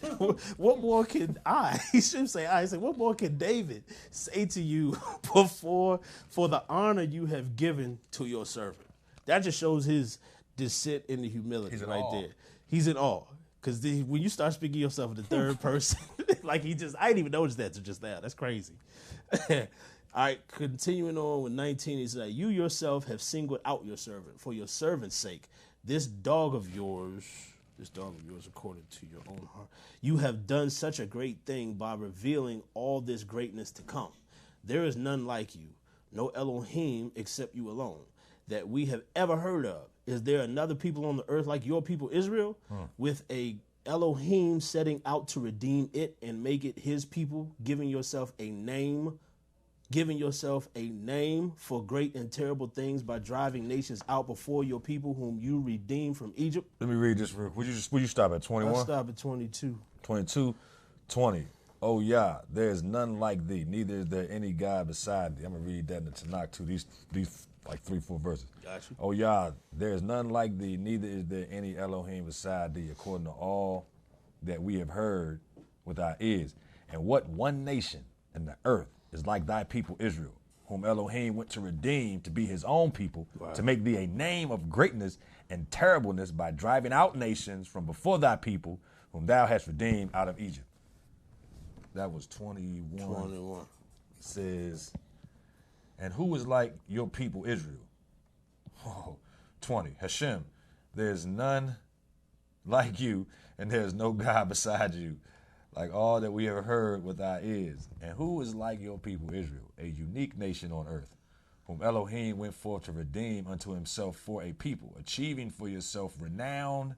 What more can I... He should say I. He said, what more can David say to you for the honor you have given to your servant? That just shows his descent into humility He's in right awe. there. He's in awe. Because when you start speaking yourself in the third person, like I didn't even notice that to just now. That's crazy. All right, continuing on with 19, he said, you yourself have singled out your servant for your servant's sake. This dog of yours, according to your own heart, you have done such a great thing by revealing all this greatness to come. There is none like you, no Elohim except you alone, that we have ever heard of. Is there another people on the earth like your people Israel, with a Elohim setting out to redeem it and make it his people, giving yourself a name for great and terrible things by driving nations out before your people whom you redeemed from Egypt? Let me read this real quick. Would you stop at 21? I'll stop at 22. 22, 20. Oh, Yah, there is none like thee, neither is there any God beside thee. I'm going to read that in the Tanakh too, these like 3-4 verses. Got you. Oh, Yah, there is none like thee, neither is there any Elohim beside thee, according to all that we have heard with our ears. And what one nation in the earth is like thy people Israel, whom Elohim went to redeem to be his own people, to make thee a name of greatness and terribleness by driving out nations from before thy people, whom thou hast redeemed out of Egypt. That was 21. It says, and who is like your people Israel? Oh, 20. Hashem, there is none like you, and there is no God beside you, like all that we have heard with our ears. And who is like your people Israel, a unique nation on earth, whom Elohim went forth to redeem unto himself for a people, achieving for yourself renown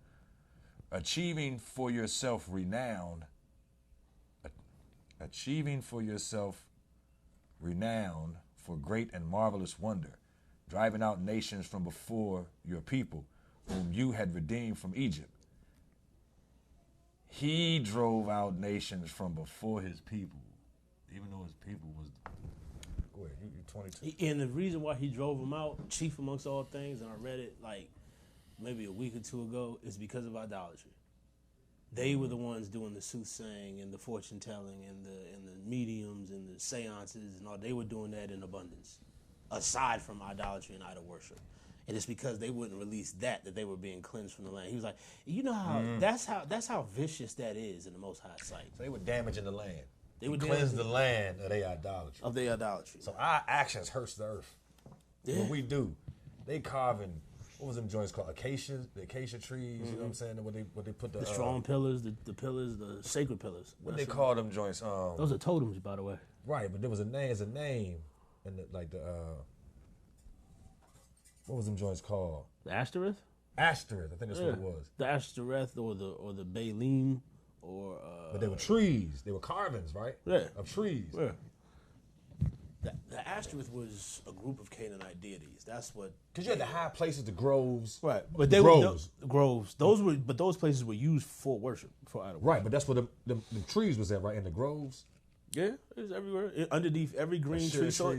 for great and marvelous wonder, driving out nations from before your people, whom you had redeemed from Egypt. He drove out nations from before his people, even though his people was... Go ahead, you 22. And the reason why he drove them out, chief amongst all things, and I read it like maybe a week or two ago, is because of idolatry. They were the ones doing the soothsaying and the fortune telling and the mediums and the seances and all. They were doing that in abundance, aside from idolatry and idol worship. And it's because they wouldn't release that they were being cleansed from the land. He was like, you know how that's how vicious that is in the Most High sight. So they were damaging the land. They would cleanse the land of their idolatry. Of their idolatry. So our actions hurts the earth. Yeah. What we do, they carving. What was them joints called? Acacia, the acacia trees. You know what I'm saying? What they put the strong pillars, the pillars, the sacred pillars. What they call them joints? Those are totems, by the way. Right, but there was a name. There's a name, and what was them joints called? The Ashtoreth? Ashtoreth, I think that's what it was. The Ashtoreth or the Baalim or... but they were trees. They were carvings, right? Yeah. Of trees. Yeah. The Ashtoreth was a group of Canaanite deities. That's what... Because you had the high places, the groves. Right. But they groves. were... Groves. Those places were used for worship, for idol worship. Right, but that's where the trees was at, right? In the groves. Yeah, it's everywhere. Underneath every green tree. So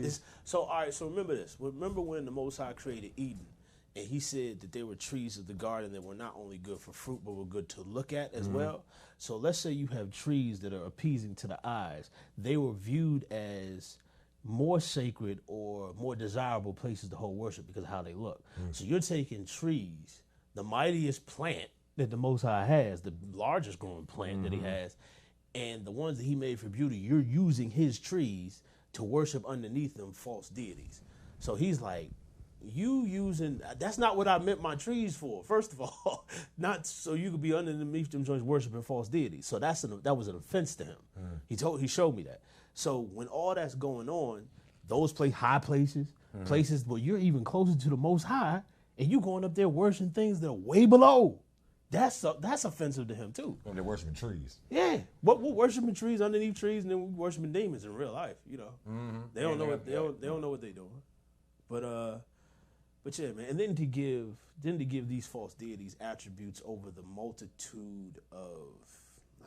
all right, so remember this. Remember when the Most High created Eden, and he said that there were trees of the garden that were not only good for fruit, but were good to look at as well. So let's say you have trees that are appeasing to the eyes. They were viewed as more sacred or more desirable places to hold worship because of how they look. So you're taking trees, the mightiest plant that the Most High has, the largest growing plant that he has, and the ones that he made for beauty, you're using his trees to worship underneath them false deities. So he's like, you using, that's not what I meant my trees for. First of all, not so you could be underneath them joints worshiping false deities. So that was an offense to him. He showed me that. So when all that's going on, those high places, places where you're even closer to the Most High, and you going up there worshiping things that are way below. That's offensive to him too. When they're worshiping trees. Yeah, we're worshiping trees underneath trees, and then we're worshiping demons in real life. You know, they don't know what they don't know what they're doing. But yeah, man. And then to give these false deities attributes over the multitude of,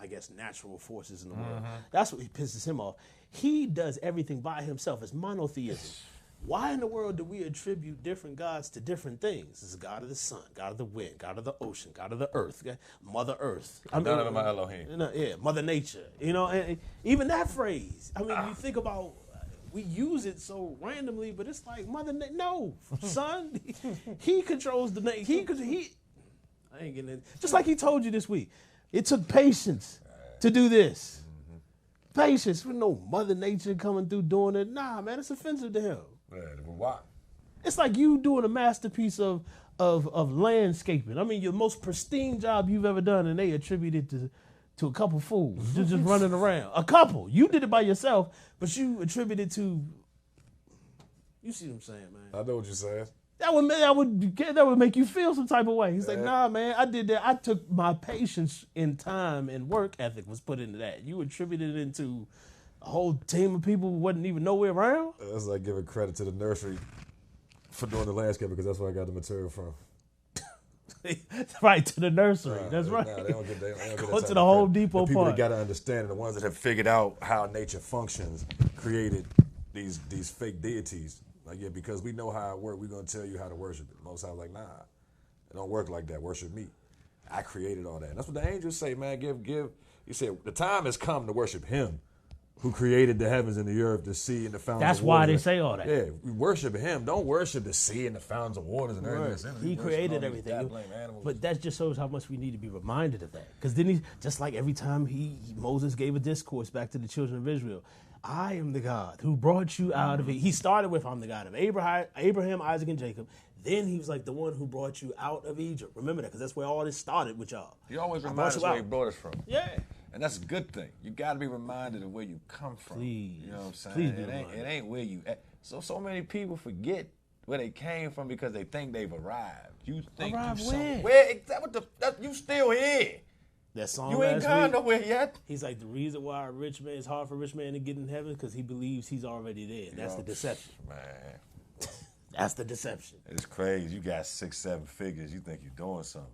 I guess, natural forces in the world. That's what pisses him off. He does everything by himself. It's monotheism. Why in the world do we attribute different gods to different things? This is God of the sun, God of the wind, God of the ocean, God of the earth, Mother Earth. None of them are Elohim. Yeah, Mother Nature. You know, and even that phrase. I mean, you think about, we use it so randomly, but it's like no, son. He controls the name. I ain't getting it. Just like he told you this week, it took patience to do this. Patience with no Mother Nature coming through doing it. Nah, man, it's offensive to him. Why? It's like you doing a masterpiece of landscaping. I mean, your most pristine job you've ever done, and they attribute it to a couple fools just running around. A couple. You did it by yourself, but you attribute it to. You see what I'm saying, man? I know what you're saying. That would make you feel some type of way. He's like, nah, man, I did that. I took my patience and time and work ethic was put into that. You attributed it into a whole team of people who wasn't even nowhere around. That's like giving credit to the nursery for doing the landscape because that's where I got the material from. Right, to the nursery. That's right. Nah, they don't get Go to the Home Depot people part. that got to understand, the ones that have figured out how nature functions, created these fake deities. Like, yeah, because we know how it works, we're going to tell you how to worship it. Most times, like, nah, it don't work like that. Worship me. I created all that. And that's what the angels say, man. You say, the time has come to worship him who created the heavens and the earth, the sea and the fountains That's of waters. why they say all that. Yeah, we worship him. Don't worship the sea and the fountains of waters and everything. Right. He created everything. But that just shows how much we need to be reminded of that. Because then just like every time Moses gave a discourse back to the children of Israel, I am the God who brought you out of it. He started with, I'm the God of Abraham, Isaac, and Jacob. Then he was like the one who brought you out of Egypt. Remember that, because that's where all this started with y'all. He always reminds us where he brought us from. Yeah. And that's a good thing. You got to be reminded of where you come from. Please. You know what I'm saying? Please be it ain't where you at. So many people forget where they came from because they think they've arrived. You think Arrived you where? somewhere. You still here. That song You ain't last gone week, nowhere yet. he's like, the reason why it's hard for a rich man to get in heaven because he believes he's already there. That's the deception. Man, That's the deception. it's crazy. You got 6-7 figures. You think you're doing something.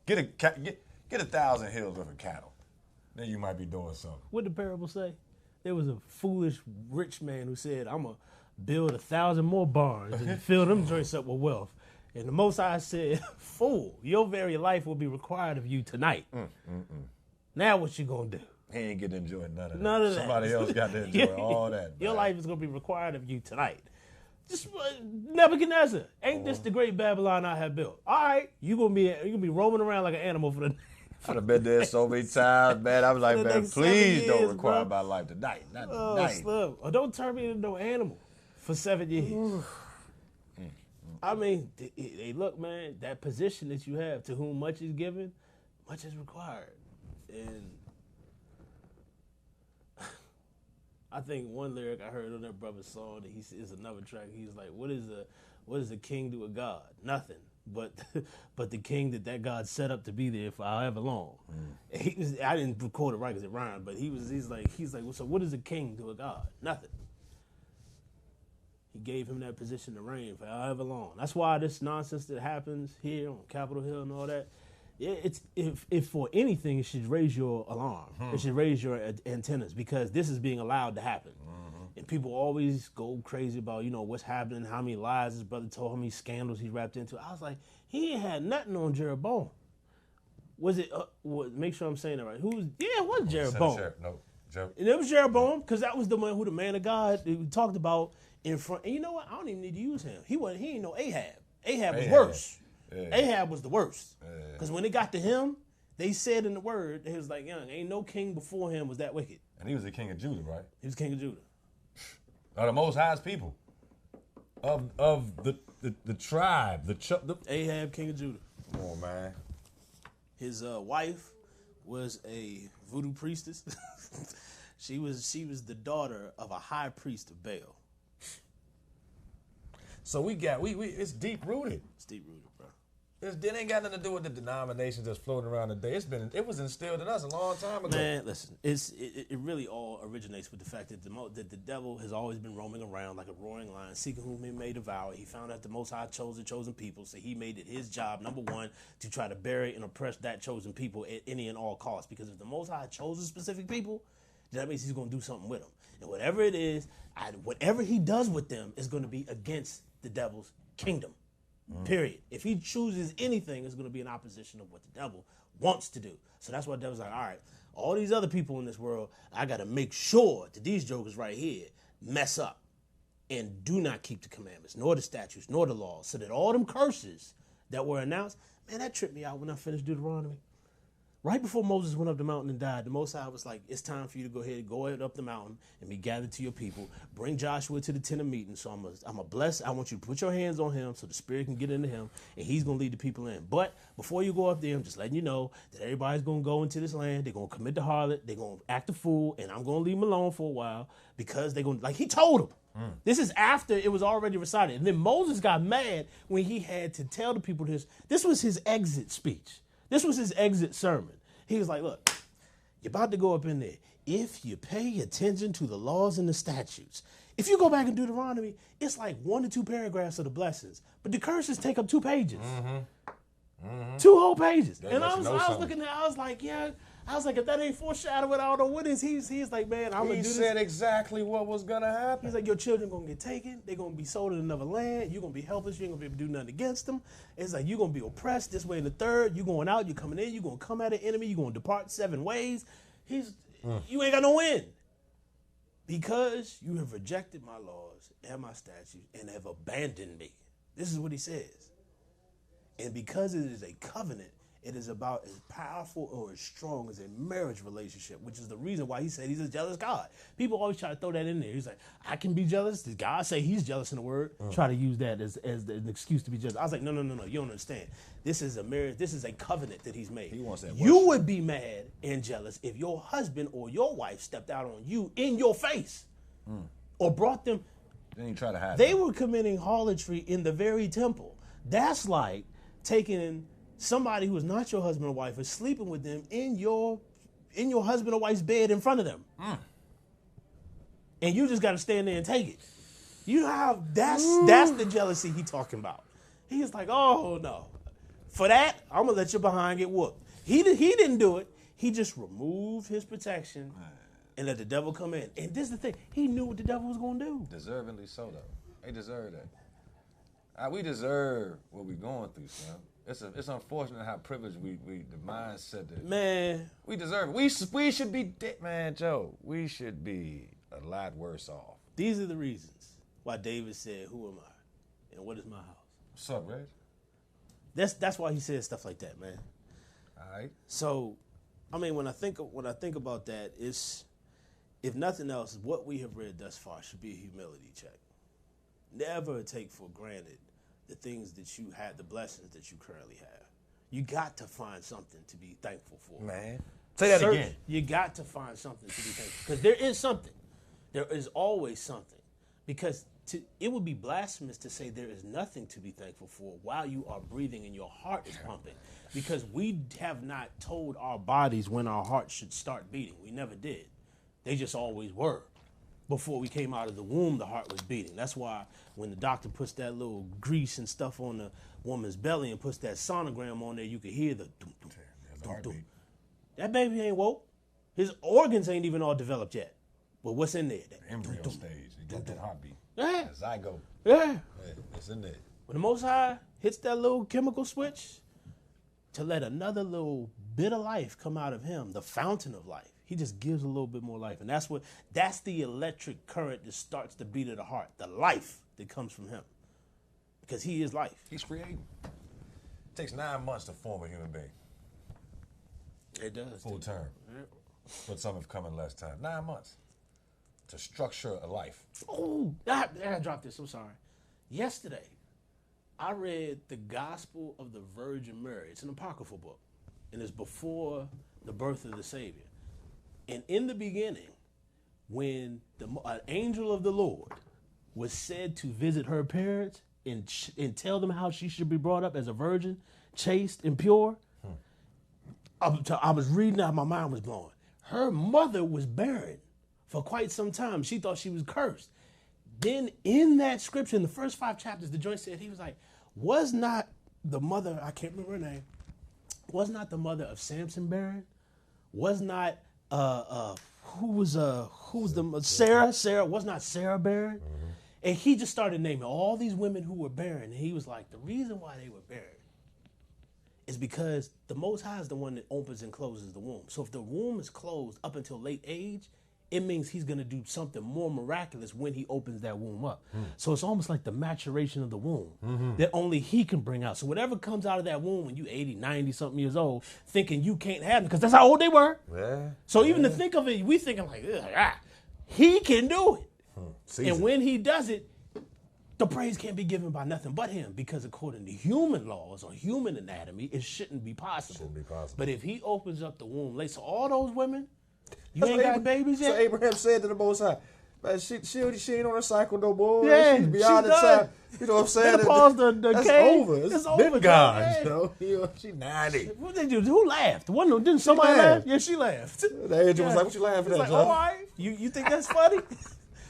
Get 1,000 hills worth of cattle. Then you might be doing something. What did the parable say? There was a foolish rich man who said, I'm going to build 1,000 more barns and fill them joints up with wealth. And the Most High said, fool, your very life will be required of you tonight. Now what you going to do? He ain't getting to enjoy none of that. None of that. Somebody else got to enjoy all that. Your man. life is going to be required of you tonight. Just Nebuchadnezzar, ain't this the great Babylon I have built? All right, you're gonna be roaming around like an animal for the. I'd have been there so many times, man. I was like, For the man, next please 7 don't years, require bro. my life tonight. Not Oh, tonight. Slim. Or don't turn me into no animal for 7 years. I mean, hey, look, man, that position that you have, to whom much is given, much is required. And I think one lyric I heard on that brother's song that is another track. He's like, "What is a king to a god? Nothing, but the king that God set up to be there for however long." I didn't record it right because it rhymed, but he's like, well, so what is a king to a god? Nothing. He gave him that position to reign for however long. That's why this nonsense that happens here on Capitol Hill and all that. It's if for anything, it should raise your alarm. It should raise your antennas because this is being allowed to happen. And people always go crazy about, what's happening, how many lies his brother told, how many scandals he wrapped into. I was like, he ain't had nothing on Jeroboam. Was it, make sure I'm saying that right. It was Jeroboam. And it was Jeroboam because that was the one who the man of God we talked about in front. And you know what? I don't even need to use him. He ain't no Ahab. Ahab was worse. Yeah. Ahab was the worst. Because when it got to him, they said in the word, it was like, ain't no king before him was that wicked. And he was the king of Judah, right? He was king of Judah. Are the Most High's people. of the tribe, the Ahab, king of Judah. Come on, man. His wife was a voodoo priestess. she was the daughter of a high priest of Baal. So we it's deep rooted. It's deep rooted, bro. It ain't got nothing to do with the denominations that's floating around today. It was instilled in us a long time ago. Man, listen, it really all originates with the fact that the devil has always been roaming around like a roaring lion, seeking whom he may devour. He found out the Most High chose the chosen people, so he made it his job, number one, to try to bury and oppress that chosen people at any and all costs. Because if the Most High chose a specific people, then that means he's going to do something with them. And whatever it is, whatever he does with them is going to be against the devil's kingdom. Period. If he chooses anything, it's going to be in opposition of what the devil wants to do. So that's why the devil's like, all right, all these other people in this world, I got to make sure that these jokers right here mess up and do not keep the commandments, nor the statutes, nor the laws, so that all them curses that were announced, man, that tripped me out when I finished Deuteronomy. Right before Moses went up the mountain and died, the Most High was like, it's time for you to go ahead and go up the mountain and be gathered to your people. Bring Joshua to the tent of meeting. So I'm a bless. I want you to put your hands on him so the Spirit can get into him, and he's going to lead the people in. But before you go up there, I'm just letting you know that everybody's going to go into this land. They're going to commit the harlot. They're going to act a fool, and I'm going to leave them alone for a while because they're going to, like he told them. This is after it was already recited. And then Moses got mad when he had to tell the people this. This was his exit speech. This was his exit sermon. He was like, look, you're about to go up in there. If you pay attention to the laws and the statutes, if you go back in Deuteronomy, it's like 1 to 2 paragraphs of the blessings. But the curses take up 2 pages. 2 whole pages. And I was looking at it, I was like, yeah. I was like, if that ain't foreshadowing, I don't know what is. He's like, man, I'm going to do this. He said exactly what was going to happen. He's like, your children going to get taken. They're going to be sold in another land. You're going to be helpless. You ain't going to be able to do nothing against them. It's like, you're going to be oppressed this way and the third. You're going out. You're coming in. You're going to come at an enemy. You're going to depart 7 ways. You ain't got no end. Because you have rejected my laws and my statutes and have abandoned me. This is what he says. And because it is a covenant, it is about as powerful or as strong as a marriage relationship, which is the reason why he said he's a jealous God. People always try to throw that in there. He's like, I can be jealous. Did God say he's jealous in the word? Try to use that as an excuse to be jealous. I was like, no. You don't understand. This is a marriage. This is a covenant that he's made. He wants that you would be mad and jealous if your husband or your wife stepped out on you in your face or brought them. Then you try to hide. They were committing harlotry in the very temple. That's like taking somebody who is not your husband or wife is sleeping with them in your husband or wife's bed in front of them. And you just got to stand there and take it. You know how that's the jealousy he talking about. He's like, oh no. For that, I'm going to let your behind get whooped. He didn't do it. He just removed his protection and let the devil come in. And this is the thing. He knew what the devil was going to do. Deservingly so, though. They deserve that. We deserve what we're going through, son. It's unfortunate how privileged the mindset that man we deserve. We should be man, Joe. We should be a lot worse off. These are the reasons why David said, "Who am I, and what is my house?" What's up, Reg? That's why he said stuff like that, man. All right. So, I mean, when I think about that, it's, if nothing else, what we have read thus far should be a humility check. Never take for granted the things that you had, the blessings that you currently have. You got to find something to be thankful for. Man. Say that again. You got to find something to be thankful for. Because there is something. There is always something. Because it would be blasphemous to say there is nothing to be thankful for while you are breathing and your heart is pumping. Because we have not told our bodies when our hearts should start beating. We never did. They just always were. Before we came out of the womb, the heart was beating. That's why when the doctor puts that little grease and stuff on the woman's belly and puts that sonogram on there, you can hear the dum, dum, dum, dum. That baby ain't woke. His organs ain't even all developed yet. But what's in there? That embryo stage. You got that heartbeat. Yeah. Zygote. Yeah. It's in there. When the Most High hits that little chemical switch to let another little bit of life come out of him, the fountain of life, he just gives a little bit more life. And that's the electric current that starts to beat of the heart, the life that comes from him. Because he is life. He's creating. It takes 9 months to form a human being. It does. Full term. Yep. But some have come in less time. 9 months to structure a life. Oh, I dropped this. I'm sorry. Yesterday, I read the Gospel of the Virgin Mary. It's an apocryphal book, and it's before the birth of the Savior. And in the beginning, when an angel of the Lord was said to visit her parents and tell them how she should be brought up as a virgin, chaste and pure, I was reading that, my mind was blown. Her mother was barren for quite some time. She thought she was cursed. Then in that scripture, in the first 5 chapters, the joint said, he was like, was not the mother, I can't remember her name, was not the mother of Samson barren? Was not, who was the, Sarah, was not Sarah barren? Mm-hmm. And he just started naming all these women who were barren. And he was like, the reason why they were barren is because the Most High is the one that opens and closes the womb. So if the womb is closed up until late age, it means he's going to do something more miraculous when he opens that womb up. So it's almost like the maturation of the womb that only he can bring out. So whatever comes out of that womb when you 80, 90 something years old, thinking you can't have them, because that's how old they were. Yeah. So even to think of it, we thinking like, he can do it. And when he does it, the praise can't be given by nothing but him, because according to human laws or human anatomy, it shouldn't be possible. But if he opens up the womb late, so all those women, you ain't got babies yet? So Abraham said to the Most High, man, she ain't on her cycle no more. Yeah, she's beyond the time. You know what I'm saying? Pause the that's cave. over. It's over. Been gone. Yeah. You know, she 90. What did they do? Who laughed? Didn't somebody laugh? Yeah, she laughed. The angel was like, what you laughing at, Like, John? all right. You think that's funny?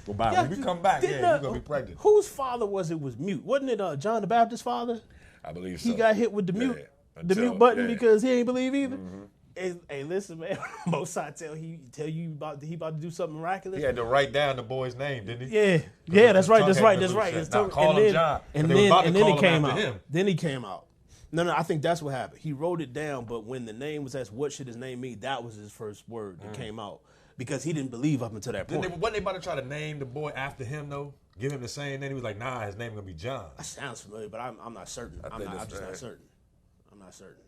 Well, bye. When we come back, you're going to be pregnant. Whose father was mute? Wasn't it John the Baptist's father? I believe so. He got hit with the mute, the mute button because he ain't believe either. Hey, listen, man. Most sides tell you he about to do something miraculous. He had to write down the boy's name, didn't he? Yeah, that's right. Call him John. And then he came out. Then he came out. No, I think that's what happened. He wrote it down, but when the name was asked, what should his name mean? That was his first word that came out, because he didn't believe up until that point. Wasn't they about to try to name the boy after him, though? Give him the same name? He was like, nah, his name going to be John. That sounds familiar, but I'm not certain. I'm just not certain. I'm not certain.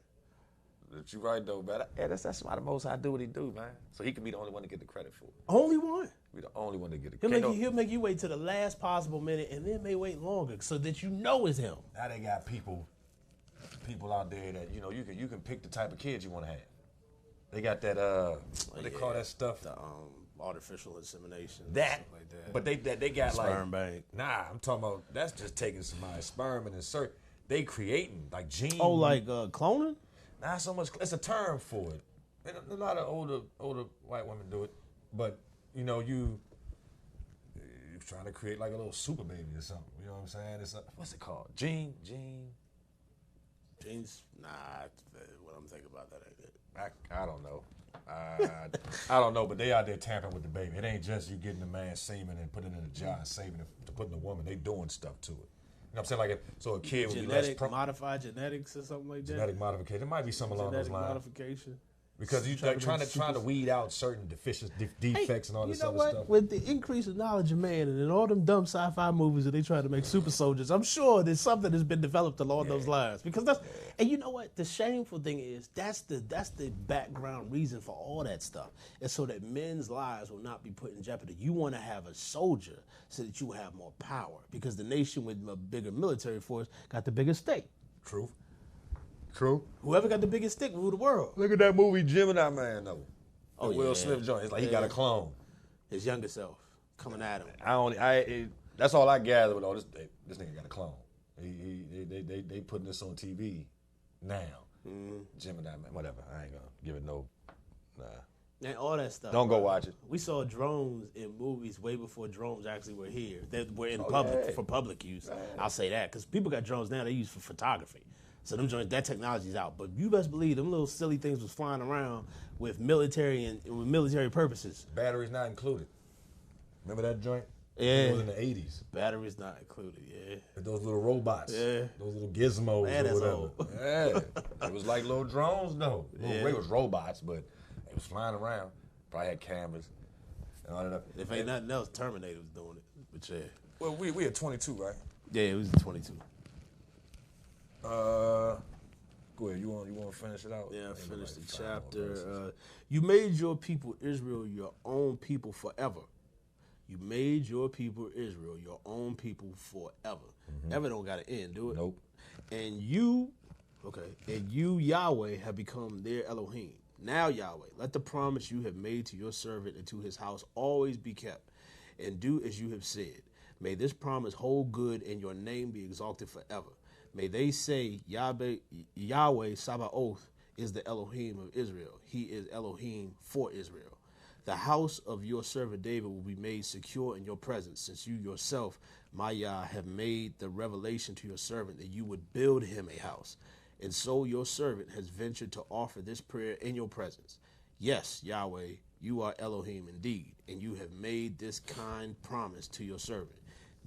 But you're right, though, man. Yeah, that's why the Most High do what he do, man. So he can be the only one to get the credit for it. Only one. Be the only one to get the credit. He'll make you wait to the last possible minute, and then may wait longer so that you know it's him. Now they got people out there that, you know, you can pick the type of kids you want to have. They got that, what they call that stuff? The artificial insemination. That. Like that. But they got sperm bank. Nah, I'm talking about, that's just taking somebody's sperm and insert. They creating, like, gene. Oh, like cloning? Not so much. It's a term for it. And a lot of older white women do it. But, you know, you're trying to create like a little super baby or something. You know what I'm saying? It's what's it called? Gene. Genes? Nah, what I'm thinking about that ain't it. I don't know. I don't know, but they out there tampering with the baby. It ain't just you getting the man's semen and putting it in a jar and saving it to put in the woman. They doing stuff to it. You know what I'm saying? So a kid would be less modified genetics or something like that. Genetic modification. It might be something along those lines. Modification. Because you're like trying to weed out certain defects and all this other stuff. With the increase of knowledge of man and in all them dumb sci-fi movies that they try to make super soldiers, I'm sure there's something that's been developed along those lines. Because and you know what? The shameful thing is that's the background reason for all that stuff. It's so that men's lives will not be put in jeopardy. You want to have a soldier so that you have more power, because the nation with a bigger military force got the biggest stake. True. Whoever got the biggest stick rule the world. Look at that movie Gemini Man, though. Oh, Will Smith joint. It's like he got a clone. His younger self coming at him. That's all I gather with all this. This nigga got a clone. They putting this on TV now. Gemini Man, whatever. I ain't gonna give it no. Nah. And all that stuff. Don't go watch it. We saw drones in movies way before drones actually were here. They were in public for public use. I'll say that, because people got drones now they use for photography. So them joints, that technology's out. But you best believe them little silly things was flying around with military purposes. Batteries not included. Remember that joint? Yeah. It was in the 80s. Batteries not included, yeah. With those little robots. Yeah. Those little gizmos Man, or whatever. old. Yeah. It was like little drones, though. It was robots, but it was flying around. Probably had cameras and all that. If ain't nothing else, Terminator was doing it. But yeah. Well, we at 22, right? Yeah, it was 22. Go ahead. You want to finish it out? Yeah, finish the chapter. You made your people Israel your own people forever. You made your people Israel your own people forever. Ever don't got to end, do it? Nope. And you, Yahweh, have become their Elohim. Now, Yahweh, let the promise you have made to your servant and to his house always be kept, and do as you have said. May this promise hold good, and your name be exalted forever. May they say, Yahweh Sabaoth is the Elohim of Israel. He is Elohim for Israel. The house of your servant David will be made secure in your presence, since you yourself, my Yah, have made the revelation to your servant that you would build him a house. And so your servant has ventured to offer this prayer in your presence. Yes, Yahweh, you are Elohim indeed, and you have made this kind promise to your servant.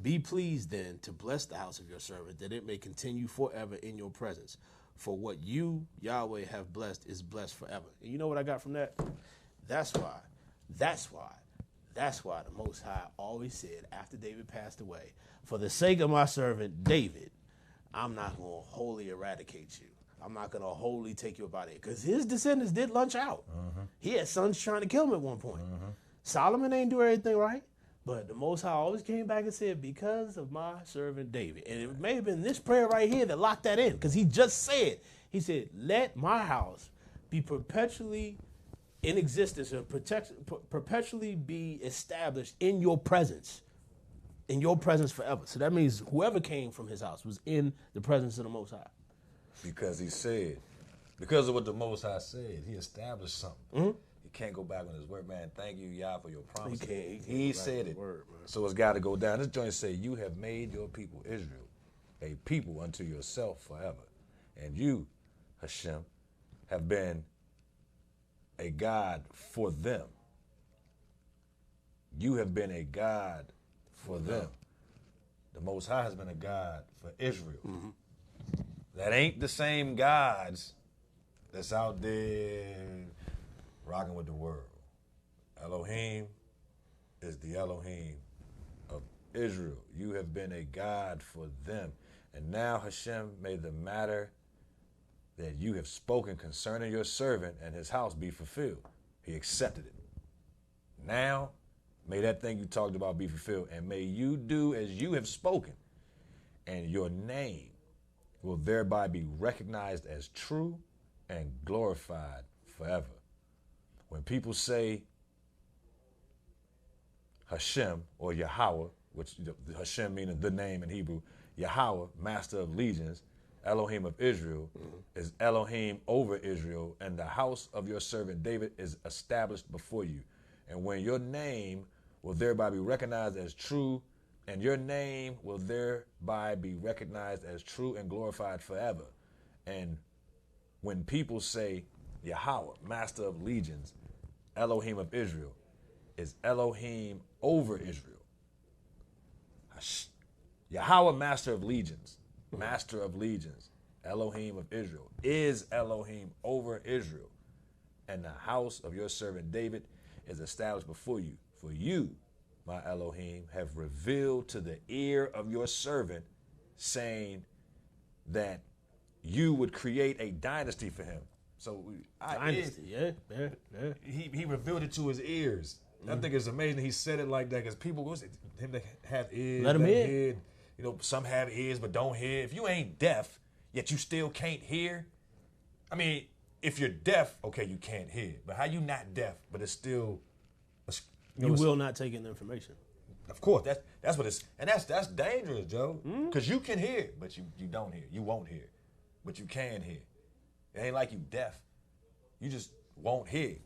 Be pleased then to bless the house of your servant, that it may continue forever in your presence. For what you, Yahweh, have blessed is blessed forever. And you know what I got from that? That's why the Most High always said after David passed away, for the sake of my servant David, I'm not going to wholly eradicate you. I'm not going to wholly take you up out of here. Because his descendants did lunch out. He had sons trying to kill him at one point. Solomon ain't do everything right. But the Most High always came back and said, because of my servant David. And it may have been this prayer right here that locked that in. Because he just said, he said, let my house be perpetually in existence and perpetually be established in your presence. In your presence forever. So that means whoever came from his house was in the presence of the Most High. Because he said, because of what the Most High said, he established something. He can't go back on his word, man. Thank you, Yah, for your promise. He said it. Word, so it's got to go down. This joint say, you have made your people Israel a people unto yourself forever. And you, Hashem, have been a God for them. You have been a God for them. The Most High has been a God for Israel. That ain't the same gods that's out there rocking with the world. Elohim is the Elohim of Israel. You have been a God for them. And now, Hashem, may the matter that you have spoken concerning your servant and his house be fulfilled. He accepted it. Now, may that thing you talked about be fulfilled, and may you do as you have spoken, and your name will thereby be recognized as true and glorified forever. When people say Hashem or Yahweh, which Hashem meaning the name in Hebrew, Yahweh, master of legions, Elohim of Israel, is Elohim over Israel, and the house of your servant David is established before you. And when your name will thereby be recognized as true, and your name will thereby be recognized as true and glorified forever. And when people say Yahweh, master of legions, Elohim of Israel, is Elohim over Israel. Yahweh, master of legions, Elohim of Israel, is Elohim over Israel. And the house of your servant David is established before you. For you, my Elohim, have revealed to the ear of your servant, saying that you would create a dynasty for him. So he revealed it to his ears. I think it's amazing he said it like that, because people, him that have ears, let him hear. You know, some have ears but don't hear. If you ain't deaf, yet you still can't hear. I mean, if you're deaf, okay, you can't hear. But how you not deaf, but it's still... You will not take in the information. Of course, that's what it's... And that's dangerous, Joe. Because you can hear, but you don't hear. You won't hear. But you can hear. It ain't like you deaf. You just won't hear.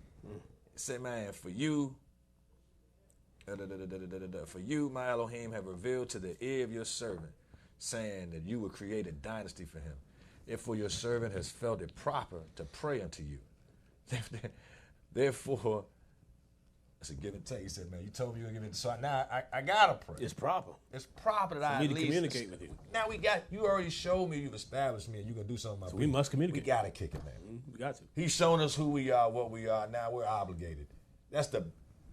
Say, man, for you... For you, my Elohim, have revealed to the ear of your servant, saying that you will create a dynasty for him. Therefore, your servant has felt it proper to pray unto you. Therefore, it's a give and take. He said, man, you told me you were giving it. So now I got to pray. It's proper. It's proper that I need to communicate with you. Now you already showed me, you've established me, and you're going to do something about so we must communicate. We got to kick it, man. We got to. He's shown us who we are, what we are. Now we're obligated.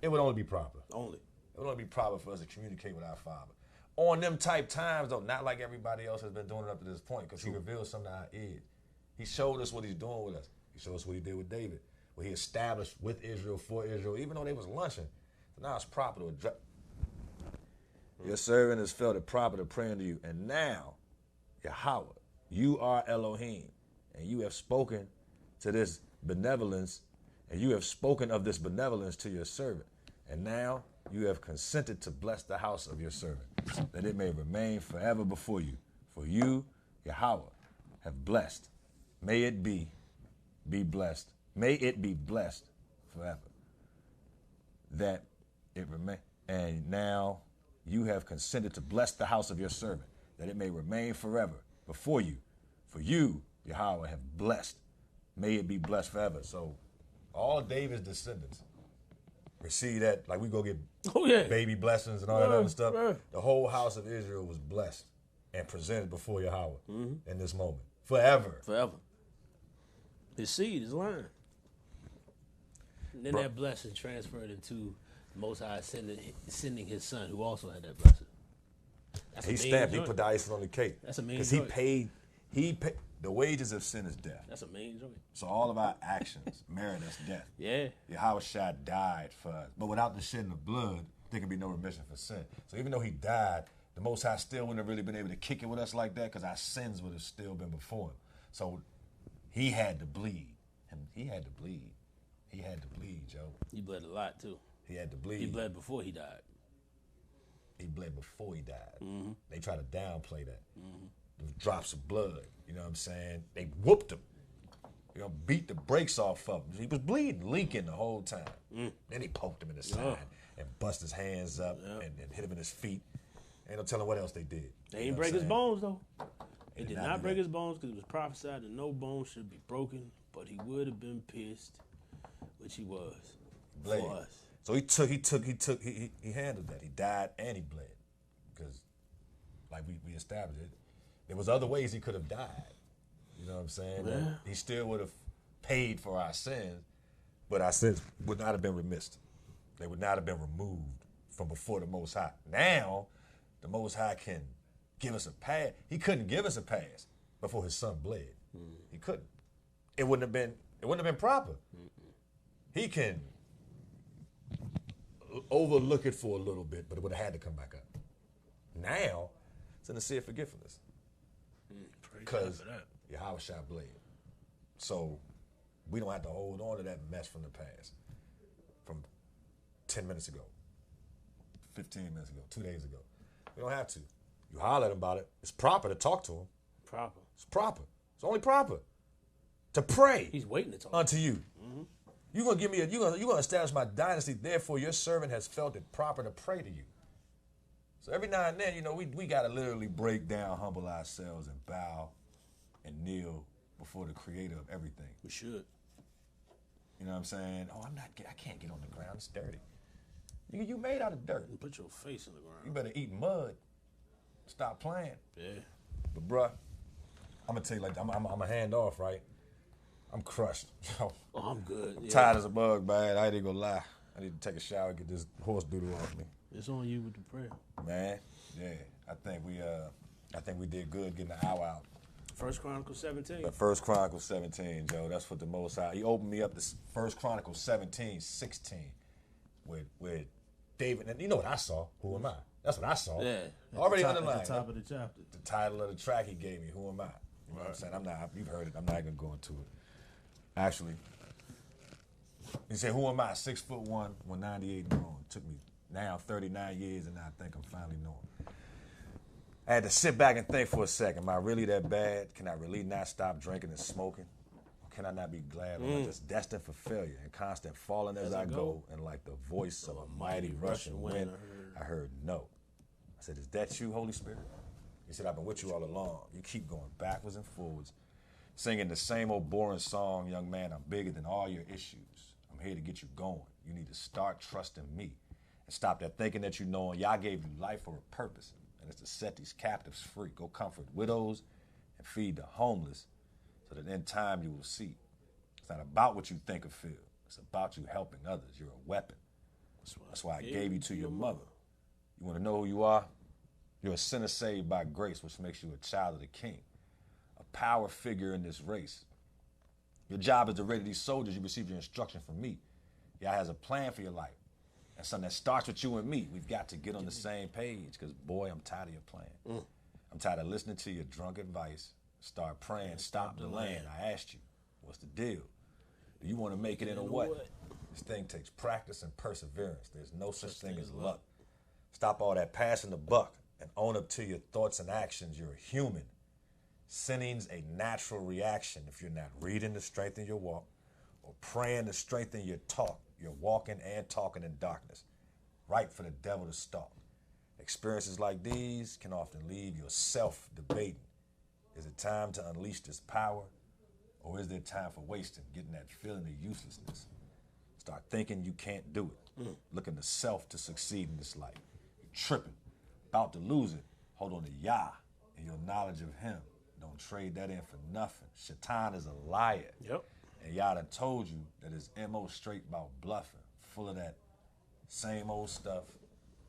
It would only be proper. It would only be proper for us to communicate with our Father. On them type times, though, not like everybody else has been doing it up to this point, because he revealed something to our ears. He showed us what he's doing with us. He showed us what he did with David, what he established with Israel, for Israel, even though they was lunching. So now it's proper to Your servant has felt it proper to pray unto you. And now, Yahweh, you are Elohim, and you have spoken to this benevolence, and you have spoken of this benevolence to your servant. And now you have consented to bless the house of your servant, that it may remain forever before you. For you, Yahweh, have blessed. May it be blessed. May it be blessed forever. That it remain. And now you have consented to bless the house of your servant, that it may remain forever before you. For you, Yahweh, have blessed. May it be blessed forever. So all of David's descendants receive that, like we go get baby blessings and all that other stuff. The whole house of Israel was blessed and presented before Yahweh in this moment. Forever. Forever. His seed is line. And then that blessing transferred into the Most High sending his son, who also had that blessing. That's He stamped, he put the icing on the cake. That's a main Because joint. he paid, the wages of sin is death. That's a main joint. So all of our actions merit us death. Yeah. Yahweh Shai died for us. But without the shedding of blood, there can be no remission for sin. So even though he died, the Most High still wouldn't have really been able to kick it with us like that because our sins would have still been before him. So he had to bleed. He had to bleed. He had to bleed, Joe. He bled a lot, too. He had to bleed. He bled before he died. He bled before he died. They try to downplay that. Those drops of blood, you know what I'm saying? They whooped him. You know, beat the brakes off of him. He was bleeding, leaking the whole time. Then he poked him in the side and bust his hands up and hit him in his feet. Ain't no telling what else they did. They ain't break his bones, though. They did not break his bones because it was prophesied that no bones should be broken, but he would have been pierced, which he was for us. So he handled that. He died and he bled. Because, like we established it, there was other ways he could have died. You know what I'm saying? Yeah. He still would have paid for our sins, but our sins would not have been remissed. They would not have been removed from before the Most High. Now, the Most High can give us a pass. He couldn't give us a pass before his son bled. He couldn't. It wouldn't have been proper. He can overlook it for a little bit, but it would have had to come back up. Now, it's in the sea of forgetfulness. Because Yahweh Shai bled. So we don't have to hold on to that mess from the past. From 10 minutes ago, 15 minutes ago, 2 days ago. We don't have to. You holler at him about it. It's proper to talk to him. Proper. It's proper. It's only proper to pray. He's waiting to talk unto you. You're gonna give me you're gonna establish my dynasty. Therefore, your servant has felt it proper to pray to you. So every now and then, you know, we gotta literally break down, humble ourselves, and bow and kneel before the Creator of everything. We should. You know what I'm saying? Oh, I can't get on the ground. It's dirty. You made out of dirt. You put your face in the ground. You better eat mud. Stop playing. Yeah. But bruh, I'm gonna tell you like I'm a hand off, right? I'm crushed. Oh, I'm good. I'm tired as a bug, man. I ain't gonna lie. I need to take a shower, get this horse doodle off me. It's on you with the prayer. Man, yeah. I think we did good getting the hour out. 1 Chronicles 17. But 1 Chronicles 17, Joe. That's what the Most High. He opened me up to 1 Chronicles 17:16 with David. And you know what I saw? Who am I? That's what I saw. Yeah. Already at underlined. the top of the chapter. The title of the track he gave me, Who Am I? You know what I'm saying? You've heard it. I'm not going to go into it. Actually, he said, who am I? 6'1", 198 grown. Took me now 39 years, and I think I'm finally knowing. I had to sit back and think for a second. Am I really that bad? Can I really not stop drinking and smoking? Or can I not be glad when I'm just destined for failure and constant falling as I go? And like the voice of a mighty rushing wind, I heard no. I said, is that you, Holy Spirit? He said, I've been with you all along. You keep going backwards and forwards, singing the same old boring song, young man, I'm bigger than all your issues. I'm here to get you going. You need to start trusting me and stop that thinking that you know. Yah gave you life for a purpose, and it's to set these captives free. Go comfort widows and feed the homeless so that in time you will see. It's not about what you think or feel. It's about you helping others. You're a weapon. That's why I gave you to your mother. You want to know who you are? You're a sinner saved by grace, which makes you a child of the King, a power figure in this race. Your job is to ready these soldiers. You receive your instruction from me. Yah has a plan for your life, And something that starts with you and me. We've got to get on the same page because, boy, I'm tired of your playing. I'm tired of listening to your drunk advice. Start praying, stop the land. I asked you, what's the deal? Do you want to make it in or what? This thing takes practice and perseverance. There's no such thing as luck. Stop all that passing the buck and own up to your thoughts and actions. You're a human. Sinning's a natural reaction if you're not reading to strengthen your walk or praying to strengthen your talk. You're walking and talking in darkness, right for the devil to stalk. Experiences like these can often leave yourself debating. Is it time to unleash this power, or is there time for wasting, getting that feeling of uselessness? Start thinking you can't do it. Looking to self to succeed in this life. You're tripping, about to lose it. Hold on to Yah and your knowledge of him. Don't trade that in for nothing. Shaitan is a liar. Yep. And Yah done told you that his MO straight about bluffing, full of that same old stuff,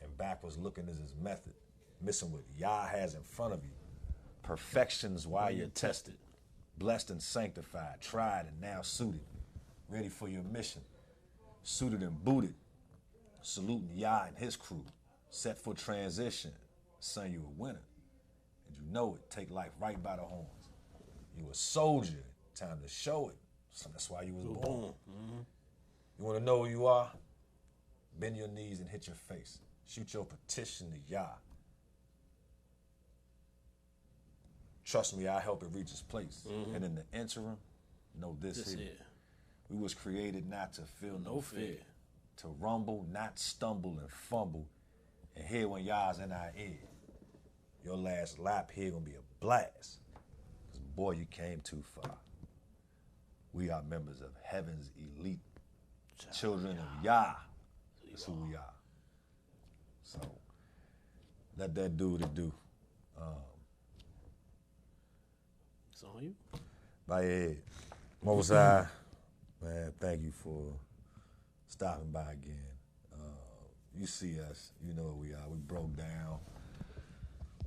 and backwards looking is his method. Missing what Yah has in front of you. Perfection's why you're tested. Blessed and sanctified, tried and now suited. Ready for your mission. Suited and booted. Saluting Yah and his crew. Set for transition. Son, you a winner. And you know it. Take life right by the horns. You a soldier. Time to show it. So that's why you was born. You want to know who you are? Bend your knees and hit your face. Shoot your petition to Yah. Trust me, I help it reach its place. And in the interim, know this here. We was created not to feel no fear. To rumble, not stumble and fumble. And hear when Yah's in our ear. Your last lap here gonna be a blast. Cause boy, you came too far. We are members of heaven's elite. Children of Yah. That's who we are. So, let that do what it do. It's on you. By your head. Most High, man, thank you for stopping by again. You see us, you know who we are. We broke down.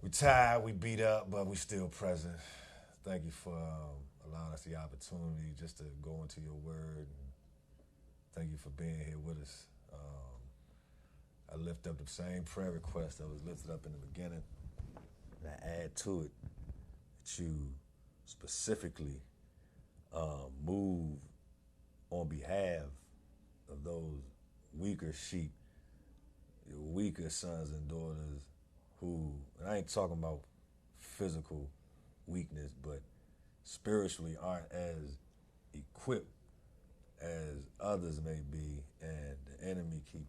We tired, we beat up, but we still present. Thank you for allowing us the opportunity just to go into your word. And thank you for being here with us. I lift up the same prayer request that was lifted up in the beginning. And I add to it that you specifically move on behalf of those weaker sheep, your weaker sons and daughters who, and I ain't talking about physical weakness, but spiritually aren't as equipped as others may be, and the enemy keep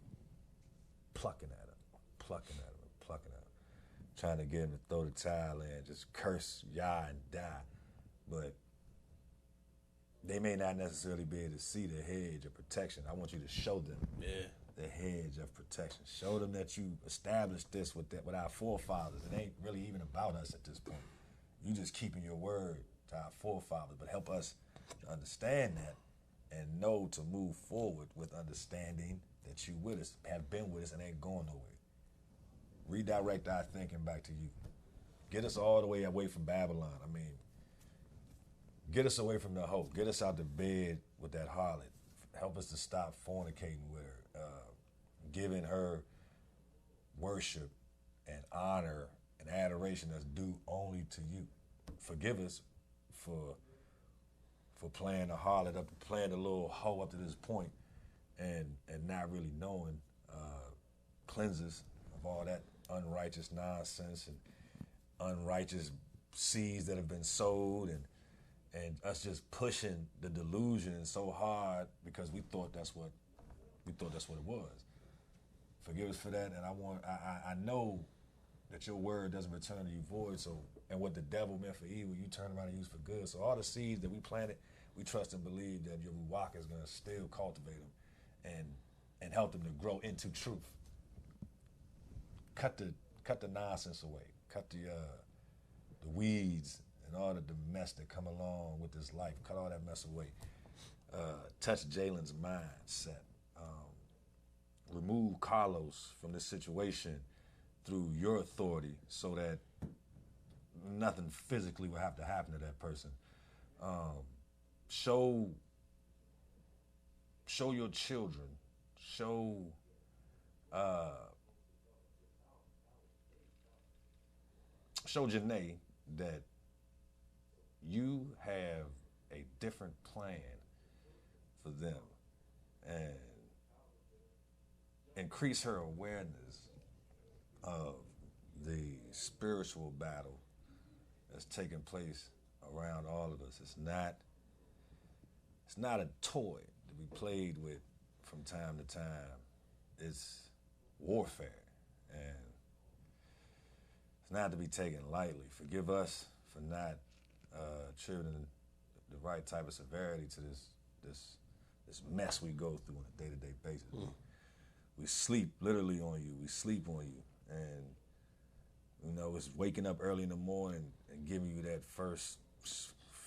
plucking at them, trying to get him to throw the towel in, just curse Yah and die. But they may not necessarily be able to see the hedge of protection. I want you to show them the hedge of protection. Show them that you established this with our forefathers. It ain't really even about us at this point. You just keeping your word to our forefathers, but help us to understand that and know to move forward with understanding that you with us, have been with us, and ain't going nowhere. Redirect our thinking back to you. Get us all the way away from Babylon. I mean, get us away from the hoe. Get us out the bed with that harlot. Help us to stop fornicating with her, giving her worship and honor and adoration that's due only to you. Forgive us for playing the harlot up, playing the little hoe up to this point, and not really knowing. Cleanse us of all that unrighteous nonsense and unrighteous seeds that have been sowed, and us just pushing the delusion so hard because we thought that's what it was. Forgive us for that, and I know that your word doesn't return to you void. So, and what the devil meant for evil, you turn around and use for good. So all the seeds that we planted, we trust and believe that your Ruach is going to still cultivate them and help them to grow into truth. Cut the nonsense away. Cut the weeds and all the mess that come along with this life. Cut all that mess away. Touch Jalen's mindset. Remove Carlos from this situation through your authority so that nothing physically will have to happen to that person. Show your children, show show Janae that you have a different plan for them and increase her awareness of the spiritual battle that's taking place around all of us. It's not a toy to be played with from time to time. It's warfare, and it's not to be taken lightly. Forgive us for not attributing the right type of severity to this mess we go through on a day-to-day basis. We sleep literally on you. We sleep on you, and it's waking up early in the morning and giving you that first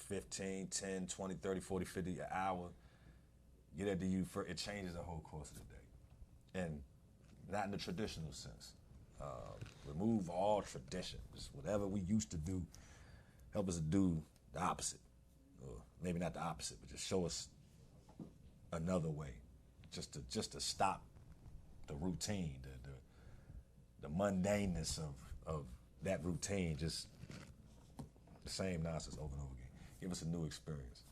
15, 10, 20, 30, 40, 50, an hour. Get that to you, it changes the whole course of the day. And not in the traditional sense. Remove all tradition. Just whatever we used to do, help us to do the opposite. Or maybe not the opposite, but just show us another way. Just to stop the routine, the mundaneness of that routine, just the same nonsense over and over again. Give us a new experience.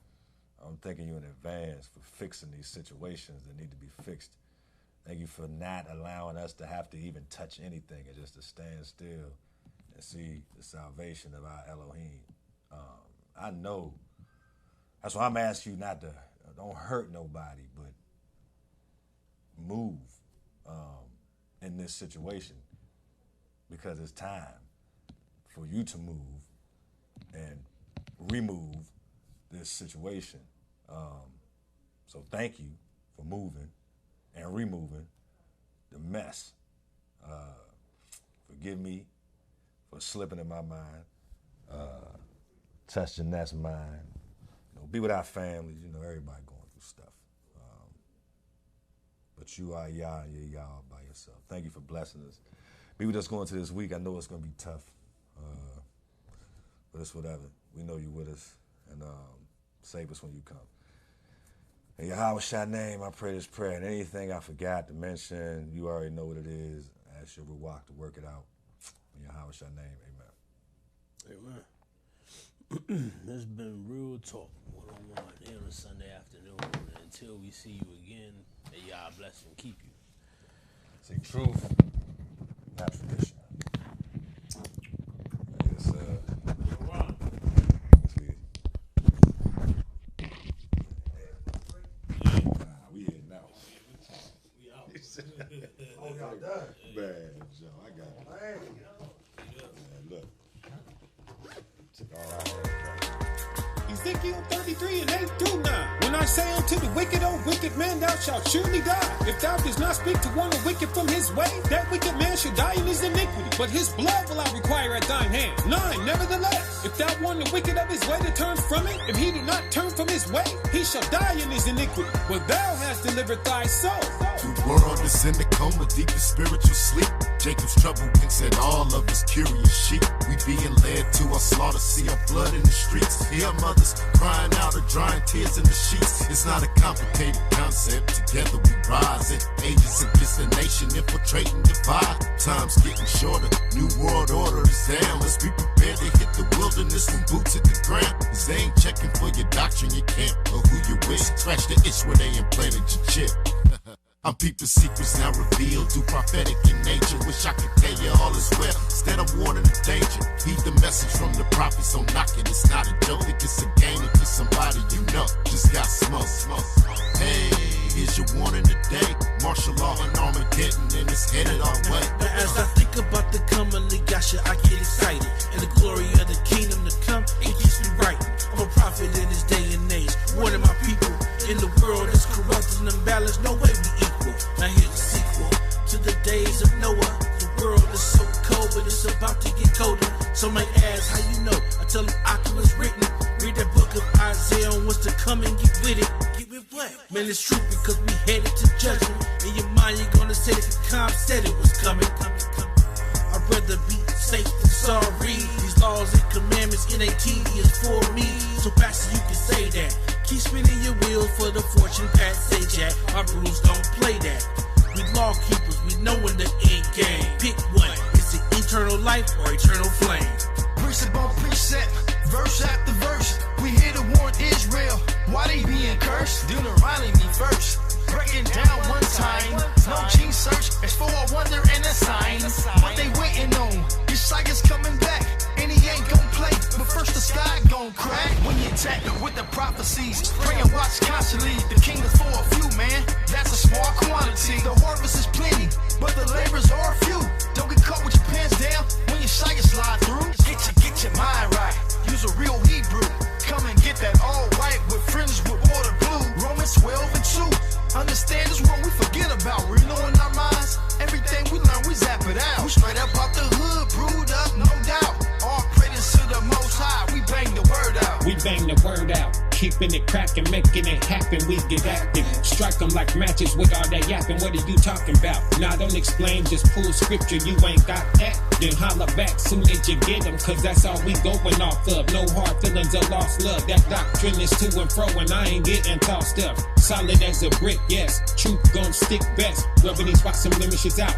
I'm thanking you in advance for fixing these situations that need to be fixed. Thank you for not allowing us to have to even touch anything and just to stand still and see the salvation of our Elohim. I know. That's why I'm asking you not to, don't hurt nobody, but move in this situation, because it's time for you to move and remove this situation. So thank you for moving and removing the mess. Forgive me for slipping in my mind, touching that's mine. Be with our families. Everybody going through stuff. But you are Yah and you're Yah all by yourself. Thank you for blessing us. Be with us going to this week. I know it's going to be tough, but it's whatever. We know you're with us, and save us when you come. In Yahweh's name, I pray this prayer. And anything I forgot to mention, you already know what it is. Ask your Ruach to work it out. In Yahweh's name, amen. Amen. This has been Real Talk 101 here on a Sunday afternoon. And until we see you again, may Yah bless and keep you. Say truth, not tradition. Yes, sir. We in now. Oh, y'all done? Bad, Joe. I got it. Man, look. Took all our Ezekiel 33 and 8 through 9. When I say unto the wicked, O wicked man, thou shalt surely die. If thou dost not speak to one the wicked from his way, that wicked man shall die in his iniquity. But his blood will I require at thine hand. 9. Nevertheless, if thou warn the wicked of his way to turn from it, if he do not turn from his way, he shall die in his iniquity. But thou hast delivered thy soul. The world is in the coma, deep in spiritual sleep. Jacob's trouble thinks that all of us curious sheep. We being led to our slaughter, see our blood in the streets. Hear mothers crying out or drying tears in the sheets. It's not a complicated concept. Together we rise it. Ages against the nation, infiltrating divide. Time's getting shorter. New world order is down. Let's be prepared to hit the wilderness when boots hit the ground. Cause they ain't checking for your doctrine, your camp, or who you with. Scratch the itch where they implanted your chip. I'm peeping secrets now revealed through prophetic in nature. Wish I could tell you all is well instead of warning the danger. Heed the message from the prophets, so knock it. It's not a joke, think it's a game. If it's somebody you know, just got smoke. Hey, here's your warning today. Martial law and Armageddon, and it's headed our way. Now as I think about the coming Yasha, I get excited. And the glory of the kingdom to come, it keeps me right. I'm a prophet in this day and age. Warning my people in the world that's corrupt and imbalanced. No way we equal. Now here's the sequel to the days of Noah. The world is so cold, but it's about to get colder. Some might ask how you know. I tell them Oculus written. Read that book of Isaiah on what's to come and get with it. Get with what? Man, it's true because we headed to judgment. In your mind, you're gonna say that the calm said it was coming. I'd rather be safe than sorry. These laws and commandments, it ain't tedious for me. So Pastor, you can say that. Keep spinning your wheels for the fortune Pat say Jack. Our rules don't play that. We law keepers, we knowing the end game. Pick one. Is it eternal life or eternal flame? Precept on precept, verse after verse. We here to warn Israel. Why they being cursed? Deuteronomy first. Breaking down one time. No gene search. It's for a wonder and a sign. What they waiting on? Yeshua's coming back. And he ain't gon' play. But first the sky gon' crack. When you attack with the prophecies. Pray and watch constantly. The kingdom's for a few, man. That's a small quantity. The harvest is plenty. But the laborers are few. Don't get caught with your pants down. When Yeshua slide through. Get your mind right. Use a real Hebrew. Come and get that all white with fringes with water blue. Romans 12 and 2. Understand this world we forget about. Renewing our minds. Everything we learn, we zap it out. We straight up out the hood, brewed up, no doubt. All praise to the Most High. We bang the word out. We bang the word out. Keeping it cracking, making it happen, we get active. Strike them like matches with all that yapping. What are you talking about? Nah, don't explain, just pull scripture. You ain't got that? Then holler back soon as you get them, cause that's all we going off of. No hard feelings or lost love. That doctrine is to and fro, and I ain't getting tossed up. Solid as a brick, yes. Truth gon' stick best. Rubbing these spots and blemishes out.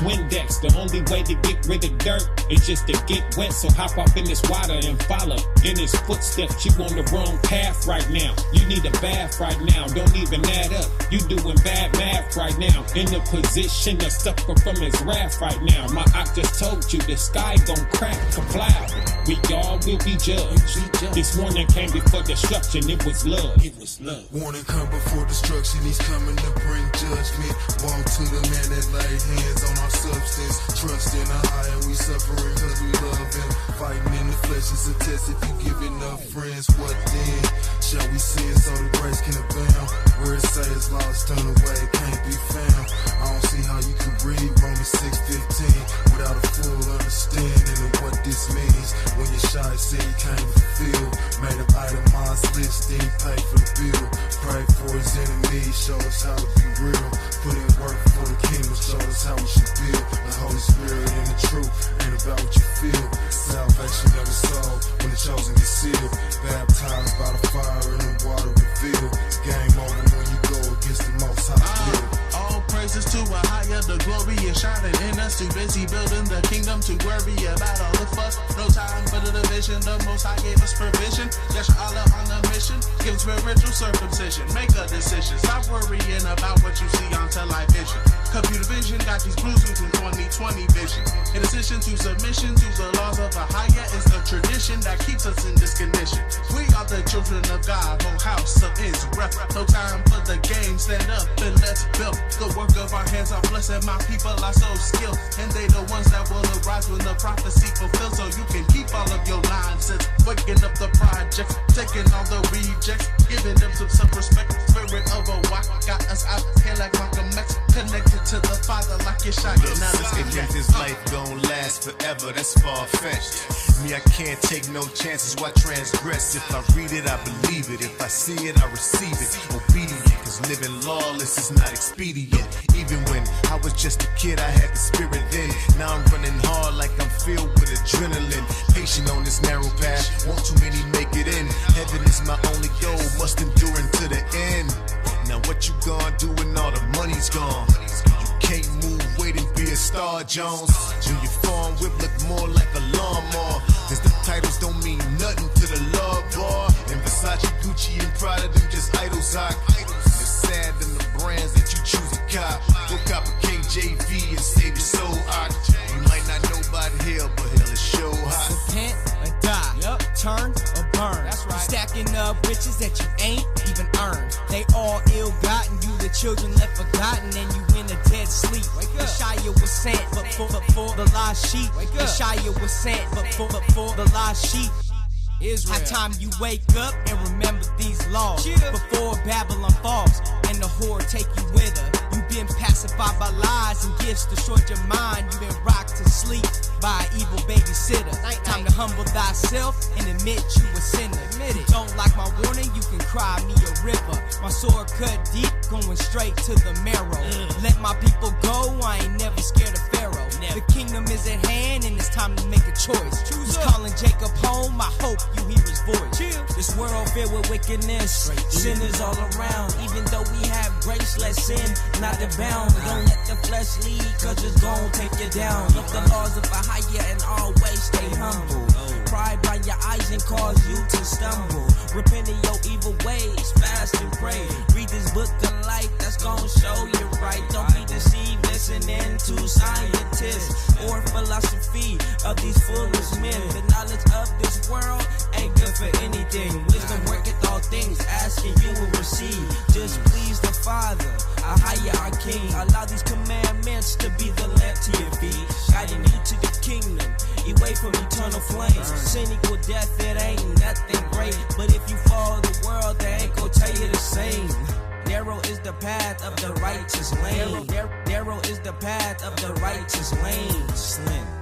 Windex, the only way to get rid of dirt is just to get wet. So hop off in this water and follow in his footsteps. You on the wrong path right now. You need a bath right now. Don't even add up. You doing bad math right now. In a position to suffer from his wrath right now. My I just told you the sky gon' crack a cloud. We all will be judged. This warning came before destruction. It was love. It was love. Warning come before destruction. He's coming to bring judgment. Woe to the man that laid hands on our substance. Trust in a higher, we suffering cause we love him. Fighting in the flesh is a test. If you give enough friends, what then? Shall we sin so the grace can abound? Where it says lost, turn away, can't be found. I don't see how you can read Romans 6:15 without a full understanding of what this means. When Yeshua said he came to fulfill, made an itemized list, then he paid for the bill. Pray for his enemies, show us how to be real. Put in work for the kingdom, show us how we should build. The Holy Spirit and the truth ain't about what you feel. Salvation of the soul when the chosen get sealed. Baptized by the fire and the water revealed. It's game over when you go against the Most High will. All praises to a higher, the glory is shining in us. Too busy building the kingdom to worry about all the fuss. No time for the division, the Most High gave us provision. Yes, Allah on the mission, give spiritual circumcision. Make a decision, stop worrying about what you see on television. Computer vision got these blues in 2020 vision. In addition to submission to the laws of a higher, is the tradition that keeps us in this condition. We are the children of God, whole house of Israel. No time for the game, stand up and let's build. The work of our hands are blessed and my people are so skilled. And they the ones that will arise when the prophecy fulfills. So you can keep all of your nonsense. Waking up the projects, taking all the rejects, giving them some respect. Spirit of a walk got us out here like Malcolm X. Connected to the Father like you're shot. No sister think this life gon' last forever, that's far-fetched. Me, I can't take no chances, why transgress? If I read it, I believe it. If I see it, I receive it. Obedient, cause living lawless is not expedient. Even when I was just a kid, I had the spirit then. Now I'm running hard like I'm filled with adrenaline. Patient on this narrow path, won't too many make it in. Heaven is my only goal, must endure until the end. Now what you gonna do when all the money's gone? You can't move, wait and be a Star Jones. When your farm whip look more like a lawnmower. Cause the titles don't mean nothing to the love bar. And Versace, Gucci, and Prada, them just idols. It's sad in the brands that you choose to cop. Go cop a KJV and save your soul. You might not know about hell, but hell is show hot. Repent or die, turn or burn. That's right. You stacking up riches that you ain't even earned. They all ill-gotten, you the children left forgotten, and you in a dead sleep. Yeshua was sent, but for the lost sheep. Yeshua was sent, but for the lost sheep. Israel. High time you wake up and remember these laws. Before Babylon falls and the whore take you with her. You been pacified by lies and gifts, destroyed your mind. You been rocked to sleep by an evil babysitter. Time to humble thyself and admit you a sinner. You don't like my warning, you can cry me a river. My sword cut deep, going straight to the marrow. Let my people go, I ain't never scared of Pharaoh. The kingdom is at hand and it's time to make a choice. He's calling Jacob home, I hope you hear his voice. This world filled with wickedness, sinners all around. Even though we have grace, let let sin not abound. Don't let the flesh lead, cause it's gon' take you down. Look the laws of a higher and always stay humble. Pride blind your eyes and cause you to stumble. Repent of your evil ways, fast and pray. Read this book of life that's gon' show you right. Don't be deceived listening to scientists or philosophy of these foolish men. The knowledge of this world ain't good for anything. Wisdom worketh all things, asking you will receive. Just please the Father, a higher our King. Allow these commandments to be the lamp to your feet, guiding you to the kingdom, away from eternal flames. Sin equal death, it ain't nothing great. But if you follow the world, they ain't gon' tell you the same. Narrow is the path of the righteous lane. Narrow is the path of the righteous lane. Slim.